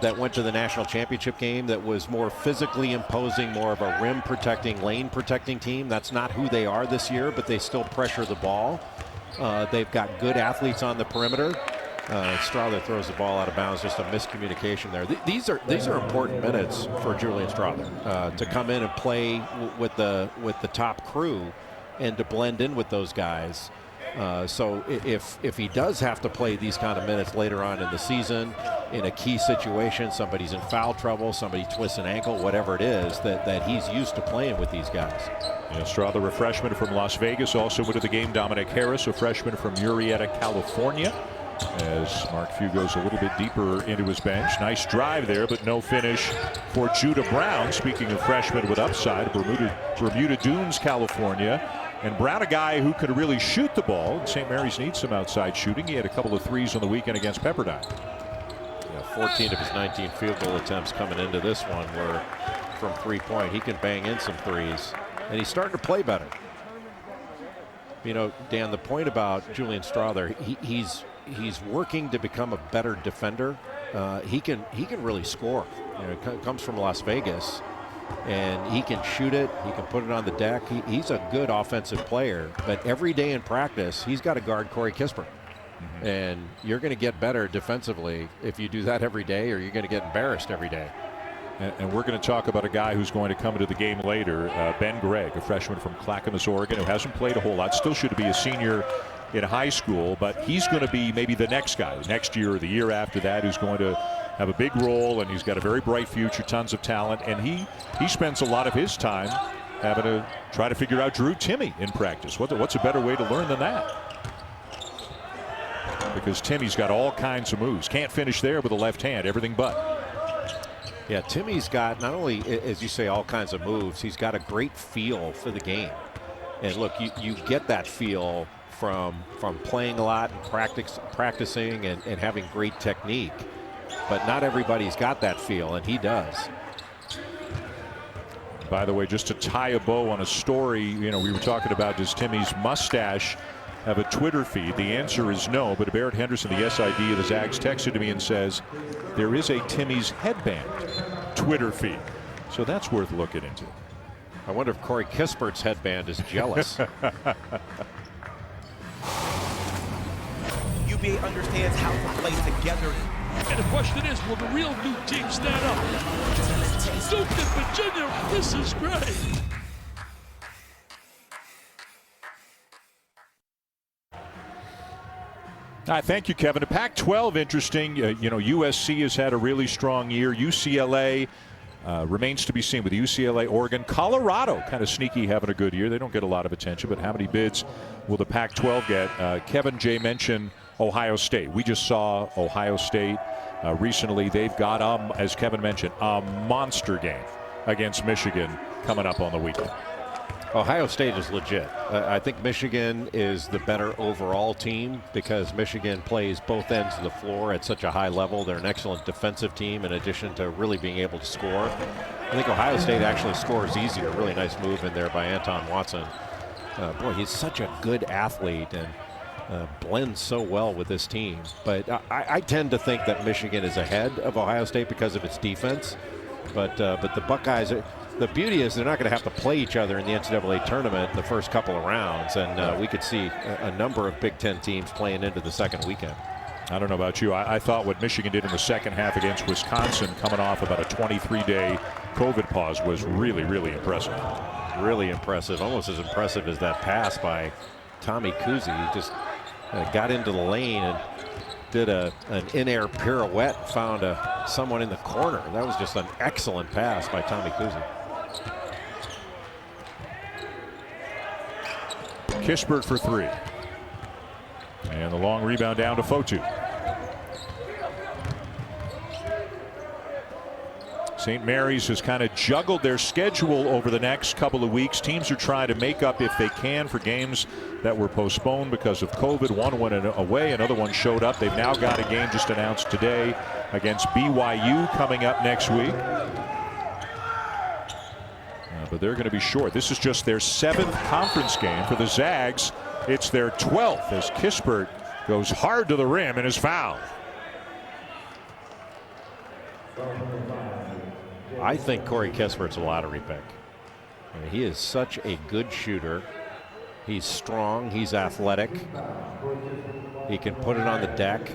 that went to the national championship game that was more physically imposing, more of a rim protecting, lane protecting team. That's not who they are this year, but they still pressure the ball. They've got good athletes on the perimeter. Strawther throws the ball out of bounds, just a miscommunication there. These are important minutes for Julian Strawther to come in and play with the top crew and to blend in with those guys. So if he does have to play these kind of minutes later on in the season in a key situation, somebody's in foul trouble, somebody twists an ankle, whatever it is, that he's used to playing with these guys. Yeah, Strawther, a freshman from Las Vegas, also went to the game. Dominic Harris, a freshman from Murrieta, California. As Mark Few goes a little bit deeper into his bench. Nice drive there, but no finish for Judah Brown. Speaking of freshmen with upside, Bermuda Dunes, California. And Brown, a guy who could really shoot the ball. St. Mary's needs some outside shooting. He had a couple of threes on the weekend against Pepperdine. Yeah, 14 of his 19 field goal attempts coming into this one were from three-point. He can bang in some threes, and he's starting to play better. You know, Dan, the point about Julian Strawther, he's working to become a better defender. He can really score. You know, comes from Las Vegas, and he can shoot it. He can put it on the deck. He's a good offensive player, but every day in practice, he's got to guard Corey Kispert. And you're going to get better defensively if you do that every day, or you're going to get embarrassed every day. And we're going to talk about a guy who's going to come into the game later, Ben Gregg, a freshman from Clackamas, Oregon, who hasn't played a whole lot. Still should be a senior in high school, but he's going to be maybe the next guy, next year or the year after that, who's going to have a big role, and he's got a very bright future, tons of talent, and he spends a lot of his time having to try to figure out Drew Timme in practice. What's a better way to learn than that? Because Timmy's got all kinds of moves. Can't finish there with a left hand, everything but. Yeah, Timmy's got not only, as you say, all kinds of moves, he's got a great feel for the game. And look, you get that feel from playing a lot and practicing and having great technique. But not everybody's got that feel, and he does. By the way, just to tie a bow on a story, you know, we were talking about, does Timmy's mustache have a Twitter feed? The answer is no, but Barrett Henderson, the SID of the Zags, texted to me and says there is a Timmy's headband Twitter feed. So that's worth looking into. I wonder if Corey Kispert's headband is jealous. UVA understands how to play together. And the question is, will the real Duke team stand up? Duke and Virginia, this is great. Thank you, Kevin. The Pac-12, interesting. You know, USC has had a really strong year. UCLA remains to be seen with UCLA, Oregon. Colorado, kind of sneaky, having a good year. They don't get a lot of attention, but how many bids will the Pac-12 get? Kevin J. mentioned Ohio State. We just saw Ohio State recently. They've got, as Kevin mentioned, a monster game against Michigan coming up on the weekend. Ohio State is legit. I think Michigan is the better overall team because Michigan plays both ends of the floor at such a high level. They're an excellent defensive team in addition to really being able to score. I think Ohio State actually scores easier. Really nice move in there by Anton Watson. Boy, he's such a good athlete and blends so well with this team. But I tend to think that Michigan is ahead of Ohio State because of its defense. But the Buckeyes, the beauty is they're not going to have to play each other in the NCAA tournament in the first couple of rounds. And we could see a number of Big Ten teams playing into the second weekend. I don't know about you. I thought what Michigan did in the second half against Wisconsin, coming off about a 23-day COVID pause, was really, really impressive. Really impressive. Almost as impressive as that pass by Tommy Kuzi. He just got into the lane and did an in-air pirouette, found someone in the corner. That was just an excellent pass by Tommy Kuzi. Kispert for three. And the long rebound down to Fotu. St. Mary's has kind of juggled their schedule over the next couple of weeks. Teams are trying to make up if they can for games that were postponed because of COVID. One went away, another one showed up. They've now got a game just announced today against BYU coming up next week. But they're going to be short. This is just their 7th conference game. For the Zags, it's their 12th as Kispert goes hard to the rim and is fouled. I think Corey Kispert's a lottery pick. I mean, he is such a good shooter. He's strong. He's athletic. He can put it on the deck.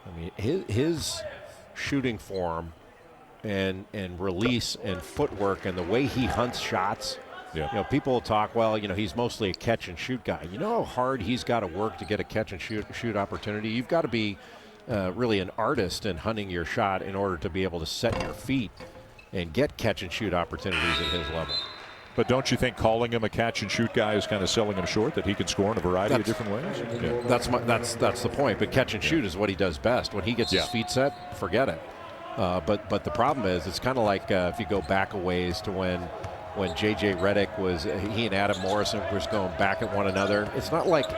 I mean, his shooting form and release and footwork and the way he hunts shots. Yeah. You know, people talk, well, you know, he's mostly a catch and shoot guy. You know how hard he's got to work to get a catch and shoot opportunity? You've got to be really an artist in hunting your shot in order to be able to set your feet and get catch and shoot opportunities at his level. But don't you think calling him a catch and shoot guy is kind of selling him short, that he can score in a variety of different ways? Yeah. That's the point. But catch and shoot is what he does best. When he gets his feet set, forget it. But the problem is, it's kind of like if you go back a ways to when J.J. Redick was, he and Adam Morrison was going back at one another. It's not like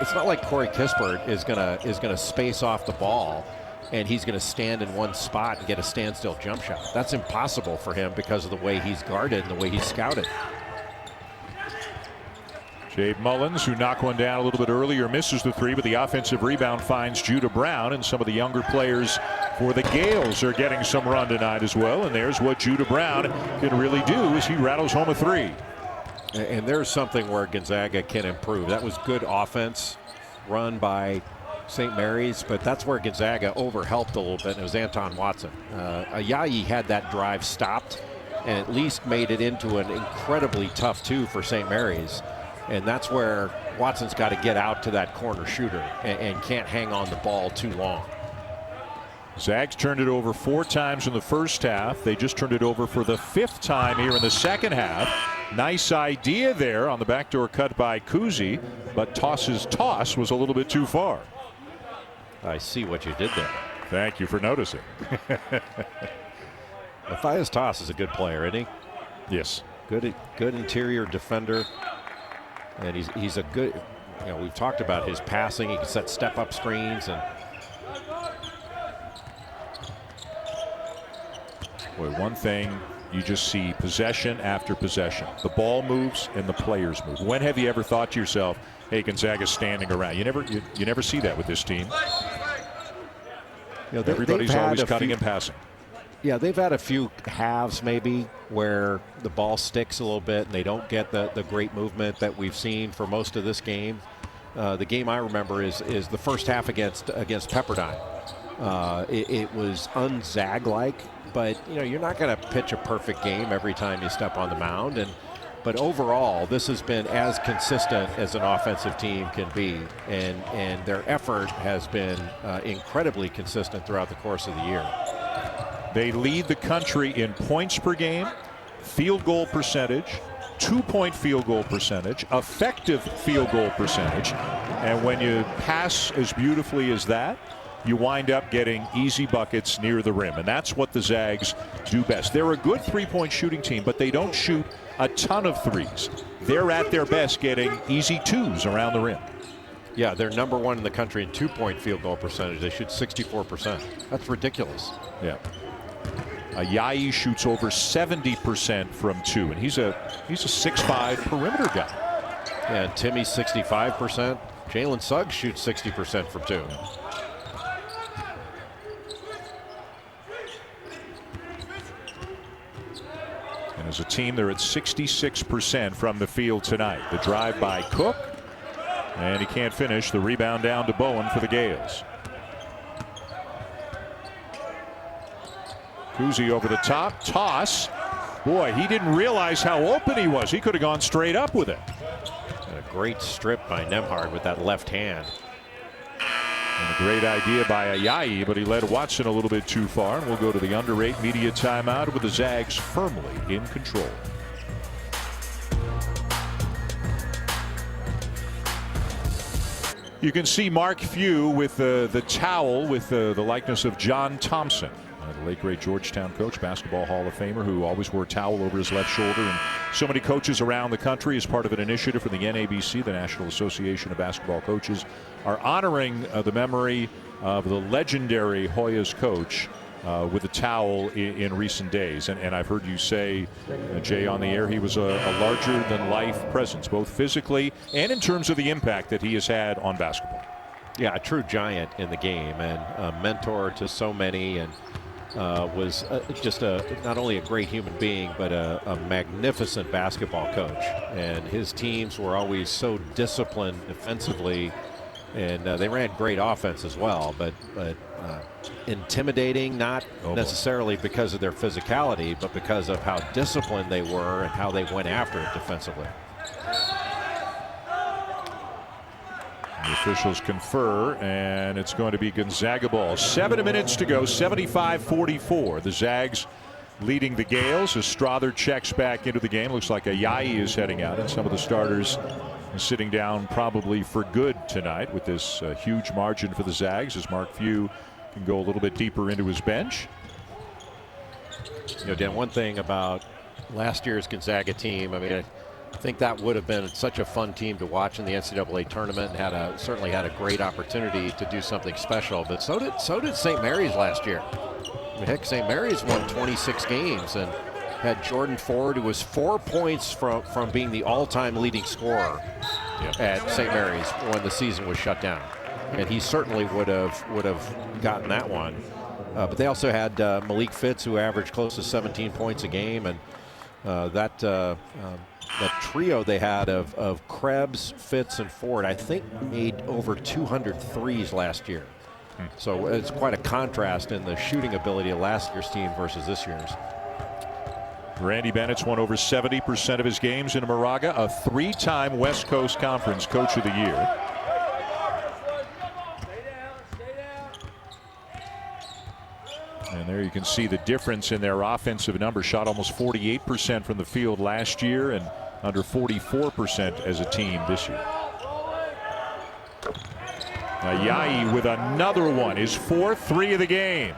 Corey Kispert is gonna space off the ball and he's going to stand in one spot and get a standstill jump shot. That's impossible for him because of the way he's guarded and the way he's scouted. Jade Mullins, who knocked one down a little bit earlier, misses the three, but the offensive rebound finds Judah Brown, and some of the younger players for the Gales are getting some run tonight as well. And there's what Judah Brown can really do as he rattles home a three. And there's something where Gonzaga can improve. That was good offense run by St. Mary's, but that's where Gonzaga overhelped a little bit, and it was Anton Watson. Ayayi had that drive stopped and at least made it into an incredibly tough two for St. Mary's. And that's where Watson's got to get out to that corner shooter and can't hang on the ball too long. Zags turned it over 4 times in the first half. They just turned it over for the 5th time here in the second half. Nice idea there on the backdoor cut by Kuzi, but Toss's toss was a little bit too far. I see what you did there. Thank you for noticing. Matthias Toss is a good player, isn't he? Yes. Good interior defender. And he's a good, you know, we've talked about his passing. He can set step-up screens. And boy, one thing, you just see possession after possession. The ball moves and the players move. When have you ever thought to yourself, hey, Gonzaga's standing around? You never see that with this team. You know, everybody's always cutting and passing. Yeah, they've had a few halves maybe where the ball sticks a little bit and they don't get the great movement that we've seen for most of this game. The game I remember is the first half against Pepperdine. It was un-Zag-like, but you know, you're not going to pitch a perfect game every time you step on the mound. But overall, this has been as consistent as an offensive team can be, and their effort has been incredibly consistent throughout the course of the year. They lead the country in points per game, field goal percentage, 2-point field goal percentage, effective field goal percentage, and when you pass as beautifully as that, you wind up getting easy buckets near the rim, and that's what the Zags do best. They're a good 3-point shooting team, but they don't shoot a ton of threes. They're at their best getting easy 2s around the rim. Yeah, they're number 1 in the country in 2-point field goal percentage. They shoot 64%. That's ridiculous. Yeah. Ayayi shoots over 70% from 2, and he's a 6'5" perimeter guy. Yeah, and Timmy's 65%. Jalen Suggs shoots 60% from 2. And as a team, they're at 66% from the field tonight. The drive by Cook, and he can't finish. The rebound down to Bowen for the Gales. Kuzi over the top, toss. Boy, he didn't realize how open he was. He could have gone straight up with it. And a great strip by Nembhard with that left hand. And a great idea by Ayayi, but he led Watson a little bit too far. And we'll go to the under 8 media timeout with the Zags firmly in control. You can see Mark Few with the towel with the likeness of John Thompson. The late great Georgetown coach, basketball Hall of Famer, who always wore a towel over his left shoulder. And so many coaches around the country, as part of an initiative from the NABC, the National Association of Basketball Coaches, are honoring the memory of the legendary Hoyas coach, with a towel in recent days. And I've heard you say, Jay, on the air, he was a larger-than-life presence, both physically and in terms of the impact that he has had on basketball. Yeah, a true giant in the game and a mentor to so many, and was just not only a great human being, but a magnificent basketball coach. And his teams were always so disciplined defensively, and they ran great offense as well, but intimidating, not necessarily because of their physicality, but because of how disciplined they were and how they went after it defensively. The officials confer, and it's going to be Gonzaga ball. 7 minutes to go, 75-44. The Zags leading the Gales as Strother checks back into the game. Looks like Ayayi is heading out, and some of the starters sitting down probably for good tonight with this huge margin for the Zags as Mark Few can go a little bit deeper into his bench. You know, Dan, one thing about last year's Gonzaga team, I mean, I think that would have been such a fun team to watch in the NCAA tournament, and certainly had a great opportunity to do something special. But so did St. Mary's last year. I mean, heck, St. Mary's won 26 games and had Jordan Ford, who was 4 points from being the all-time leading scorer at St. Mary's when the season was shut down, and he certainly would have gotten that one. But they also had Malik Fitz, who averaged close to 17 points a game, and that trio they had of Krebs, Fitz, and Ford, I think made over 200 threes last year. So it's quite a contrast in the shooting ability of last year's team versus this year's. Randy Bennett's won over 70% of his games in Moraga, a 3-time West Coast Conference Coach of the Year. And there you can see the difference in their offensive numbers. Shot almost 48% from the field last year and under 44% as a team this year. Ayayi with another one, his 4th 3 of the game.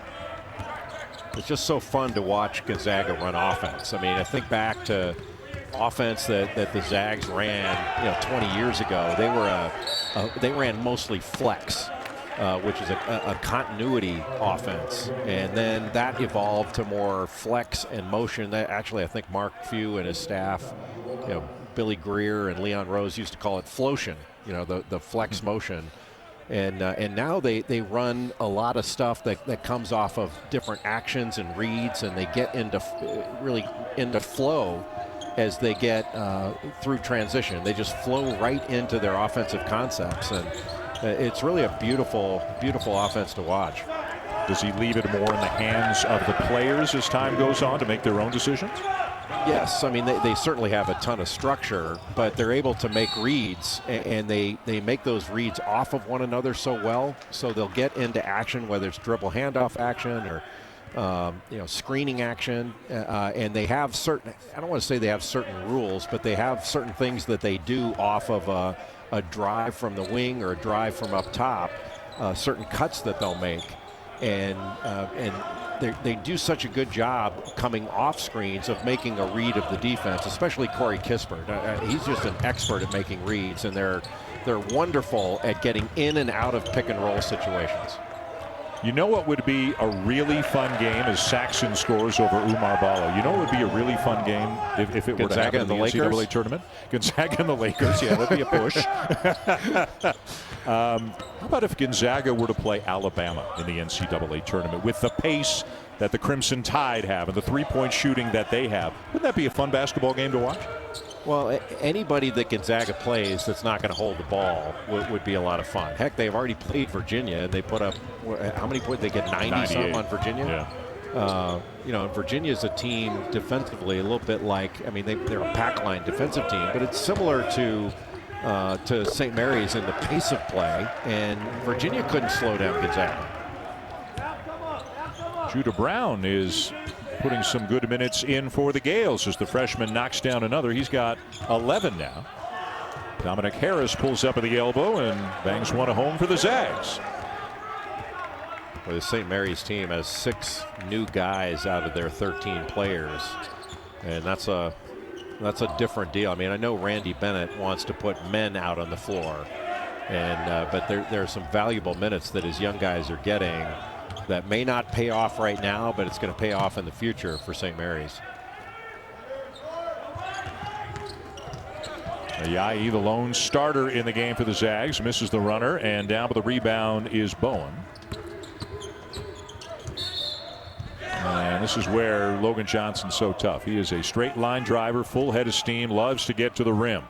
It's just so fun to watch Gonzaga run offense. I mean, I think back to offense that the Zags ran, 20 years ago. They ran mostly flex, which is a continuity offense, and then that evolved to more flex and motion. That actually, I think Mark Few and his staff, Billy Greer and Leon Rose used to call it flotion, the flex motion. And now they run a lot of stuff that comes off of different actions and reads, and they get into flow as they get through transition. They just flow right into their offensive concepts, and it's really a beautiful, beautiful offense to watch. Does he leave it more in the hands of the players as time goes on to make their own decisions? Yes, I mean, they certainly have a ton of structure, but they're able to make reads, and they make those reads off of one another so well, so they'll get into action, whether it's dribble handoff action or screening action, and they have certain, I don't want to say they have certain rules, but they have certain things that they do off of a drive from the wing or a drive from up top, certain cuts that they'll make, and they do such a good job coming off screens of making a read of the defense, especially Corey Kispert. He's just an expert at making reads, and they're wonderful at getting in and out of pick and roll situations. You know what would be a really fun game is Saxon scores over Umar Ballo. You know what would be a really fun game if it were to happen in the NCAA tournament? Gonzaga and the Lakers, yeah, that'd be a push. How about if Gonzaga were to play Alabama in the NCAA tournament with the pace that the Crimson Tide have and the three-point shooting that they have? Wouldn't that be a fun basketball game to watch? Well, anybody that Gonzaga plays that's not going to hold the ball would be a lot of fun. Heck, they've already played Virginia, and they put up, how many points? They get 90-something on Virginia? Yeah. Virginia's a team defensively a little bit like, I mean, they're a pack line defensive team, but it's similar to St. Mary's in the pace of play, and Virginia couldn't slow down Gonzaga. Judah Brown is putting some good minutes in for the Gales as the freshman knocks down another. He's got 11 now. Dominic Harris pulls up at the elbow and bangs one home for the Zags. Well, the St. Mary's team has 6 new guys out of their 13 players, and that's a different deal. I mean, I know Randy Bennett wants to put men out on the floor, and but there are some valuable minutes that his young guys are getting. that may not pay off right now, but it's going to pay off in the future for St. Mary's. Ayayi, the lone starter in the game for the Zags, misses the runner, and down with the rebound is Bowen. And this is where Logan Johnson's so tough. He is a straight line driver, full head of steam, loves to get to the rim.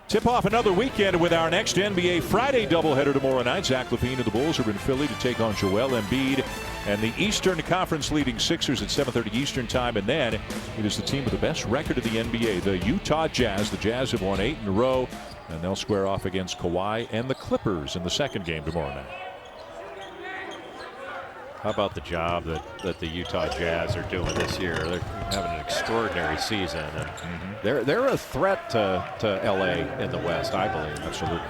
Tip off another weekend with our next NBA Friday doubleheader tomorrow night. Zach LaVine and the Bulls are in Philly to take on Joel Embiid and the Eastern Conference leading Sixers at 7:30 Eastern time. And then it is the team with the best record of the NBA, the Utah Jazz. The Jazz have won 8 in a row, and they'll square off against Kawhi and the Clippers in the second game tomorrow night. How about the job that the Utah Jazz are doing this year? They're having an extraordinary season, and they're a threat to LA in the West, I believe. Absolutely.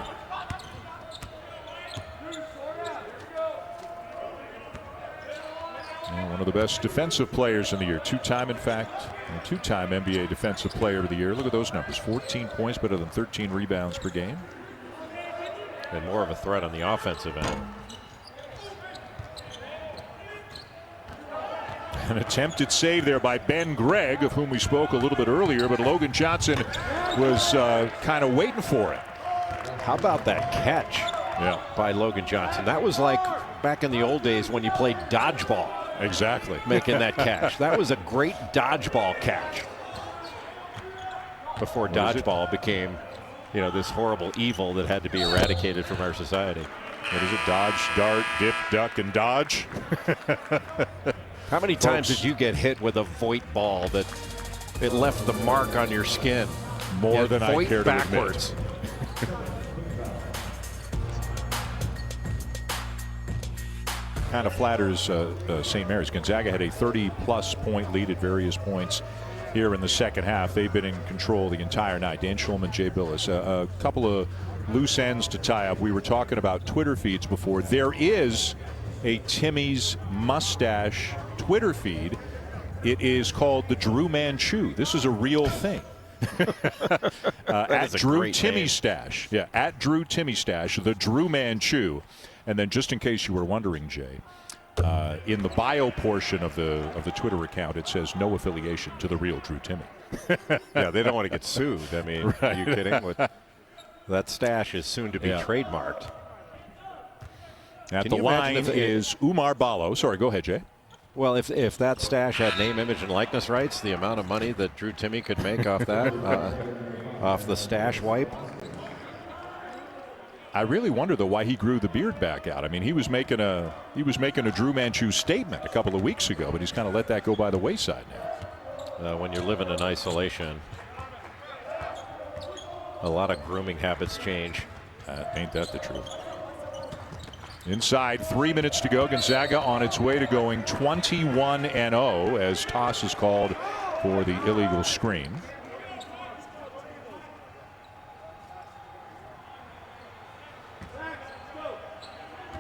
And one of the best defensive players in the year, two-time, in fact, and two-time NBA Defensive Player of the Year. Look at those numbers: 14 points, better than 13 rebounds per game, and more of a threat on the offensive end. An attempted save there by Ben Gregg, of whom we spoke a little bit earlier, but Logan Johnson was kind of waiting for it. How about that catch by Logan Johnson? That was like back in the old days when you played dodgeball. Exactly. Making that catch. That was a great dodgeball catch. Before dodgeball became, this horrible evil that had to be eradicated from our society. What is it? Dodge, dart, dip, duck, and dodge? How many times did you get hit with a Voight ball that it left the mark on your skin? More than I care to backwards. admit. Kind of flatters St. Mary's. Gonzaga had a 30-plus point lead at various points here in the second half. They've been in control the entire night. Dan Schulman, Jay Billis. A couple of loose ends to tie up. We were talking about Twitter feeds before. There is a Timmy's Mustache Twitter feed. It is called the Drew Manchu. This is a real thing. At Drew Timmy Stash. Yeah, at Drew Timmy Stash, the Drew Manchu. And then, just in case you were wondering, Jay, in the bio portion of the Twitter account, it says no affiliation to the real Drew Timmy. Yeah, they don't want to get sued. I mean, right. Are you kidding? That stash is soon to be trademarked. At the line is Umar Ballo. Sorry, go ahead, Jay. Well, if that stash had name, image, and likeness rights, the amount of money that Drew Timmy could make off that, off the stash wipe. I really wonder, though, why he grew the beard back out. I mean, he was making a Drew Manchu statement a couple of weeks ago, but he's kind of let that go by the wayside now. When you're living in isolation, a lot of grooming habits change. Ain't that the truth? Inside, 3 minutes to go. Gonzaga on its way to going 21-0 as toss is called for the illegal screen.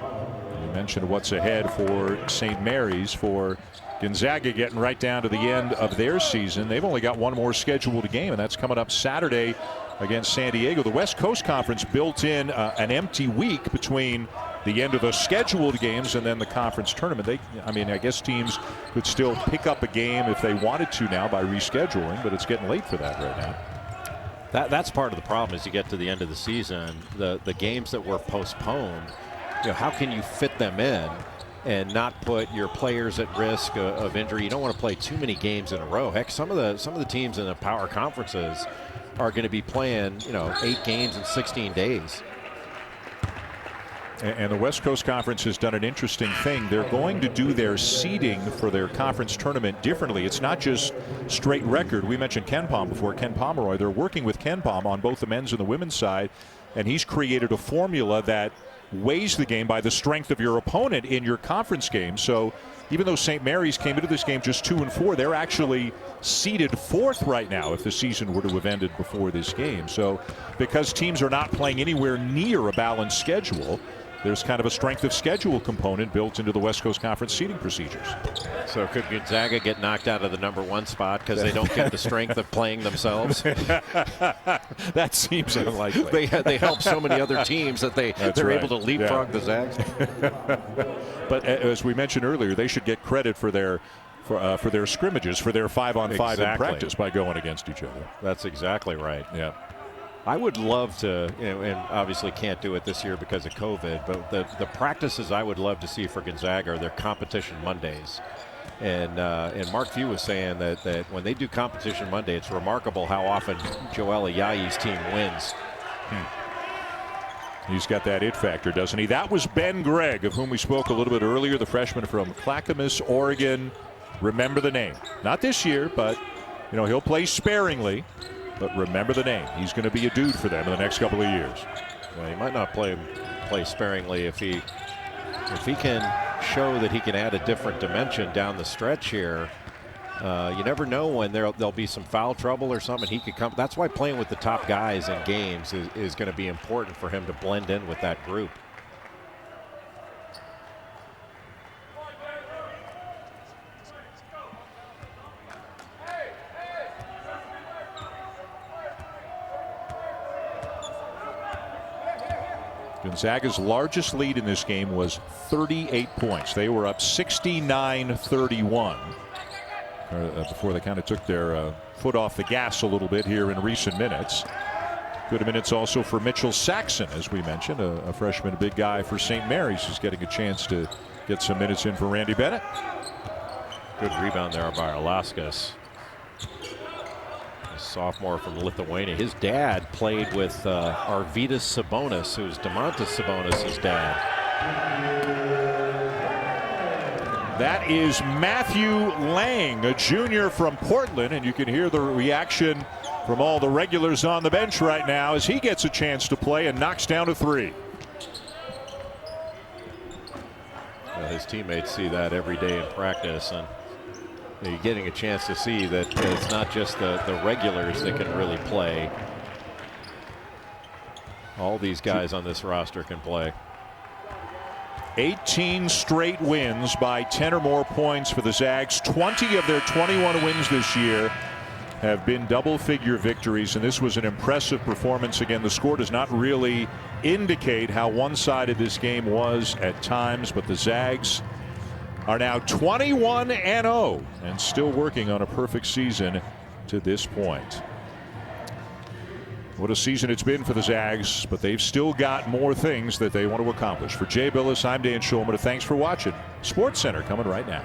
You mentioned what's ahead for St. Mary's. For Gonzaga getting right down to the end of their season. They've only got one more scheduled game, and that's coming up Saturday against San Diego. The West Coast Conference built in an empty week between the end of the scheduled games and then the conference tournament. I guess teams could still pick up a game if they wanted to now by rescheduling, but it's getting late for that right now. That's part of the problem. As you get to the end of the season, the games that were postponed, how can you fit them in and not put your players at risk of injury? You don't want to play too many games in a row. Heck, some of the teams in the power conferences are going to be playing 8 games in 16 days. And the West Coast Conference has done an interesting thing. They're going to do their seeding for their conference tournament differently. It's not just straight record. We mentioned Ken Pom before, Ken Pomeroy. They're working with Ken Pom on both the men's and the women's side, and he's created a formula that weighs the game by the strength of your opponent in your conference game. So even though St. Mary's came into this game just 2-4, they're actually seeded 4th right now if the season were to have ended before this game. So because teams are not playing anywhere near a balanced schedule, there's kind of a strength of schedule component built into the West Coast Conference seeding procedures. So could Gonzaga get knocked out of the #1 spot because they don't get the strength of playing themselves? That seems unlikely. They help so many other teams that they're right. able to leapfrog the Zags. But as we mentioned earlier, they should get credit for their scrimmages, for their 5-on-5 in practice by going against each other. That's exactly right. Yeah. I would love to, and obviously can't do it this year because of COVID, but the practices I would love to see for Gonzaga are their competition Mondays. And Mark Few was saying that when they do competition Monday, it's remarkable how often Joel Ayayi's team wins. He's got that it factor, doesn't he? That was Ben Gregg, of whom we spoke a little bit earlier, the freshman from Clackamas, Oregon. Remember the name. Not this year, but he'll play sparingly. But remember the name. He's going to be a dude for them in the next couple of years. Well, he might not play sparingly if he can show that he can add a different dimension down the stretch here. You never know when there'll be some foul trouble or something. He could come. That's why playing with the top guys in games is going to be important for him to blend in with that group. Gonzaga's largest lead in this game was 38 points. They were up 69-31 before they kind of took their foot off the gas a little bit here in recent minutes. Good minutes also for Mitchell Saxon, as we mentioned, a freshman, big guy for St. Mary's, who's getting a chance to get some minutes in for Randy Bennett. Good rebound there by Alaskis. Sophomore from Lithuania. His dad played with Arvydas Sabonis, who's Domantas Sabonis' dad. That is Matthew Lang, a junior from Portland, and you can hear the reaction from all the regulars on the bench right now as he gets a chance to play and knocks down a three. Well, his teammates see that every day in practice, and you're getting a chance to see that it's not just the regulars that can really play. All these guys on this roster can play. 18 straight wins by 10 or more points for the Zags. 20 of their 21 wins this year have been double-figure victories, and this was an impressive performance. Again, the score does not really indicate how one-sided this game was at times, but the Zags are now 21-0 and still working on a perfect season to this point. What a season it's been for the Zags, but they've still got more things that they want to accomplish. For Jay Billis, I'm Dan Schulman. Thanks for watching. SportsCenter coming right now.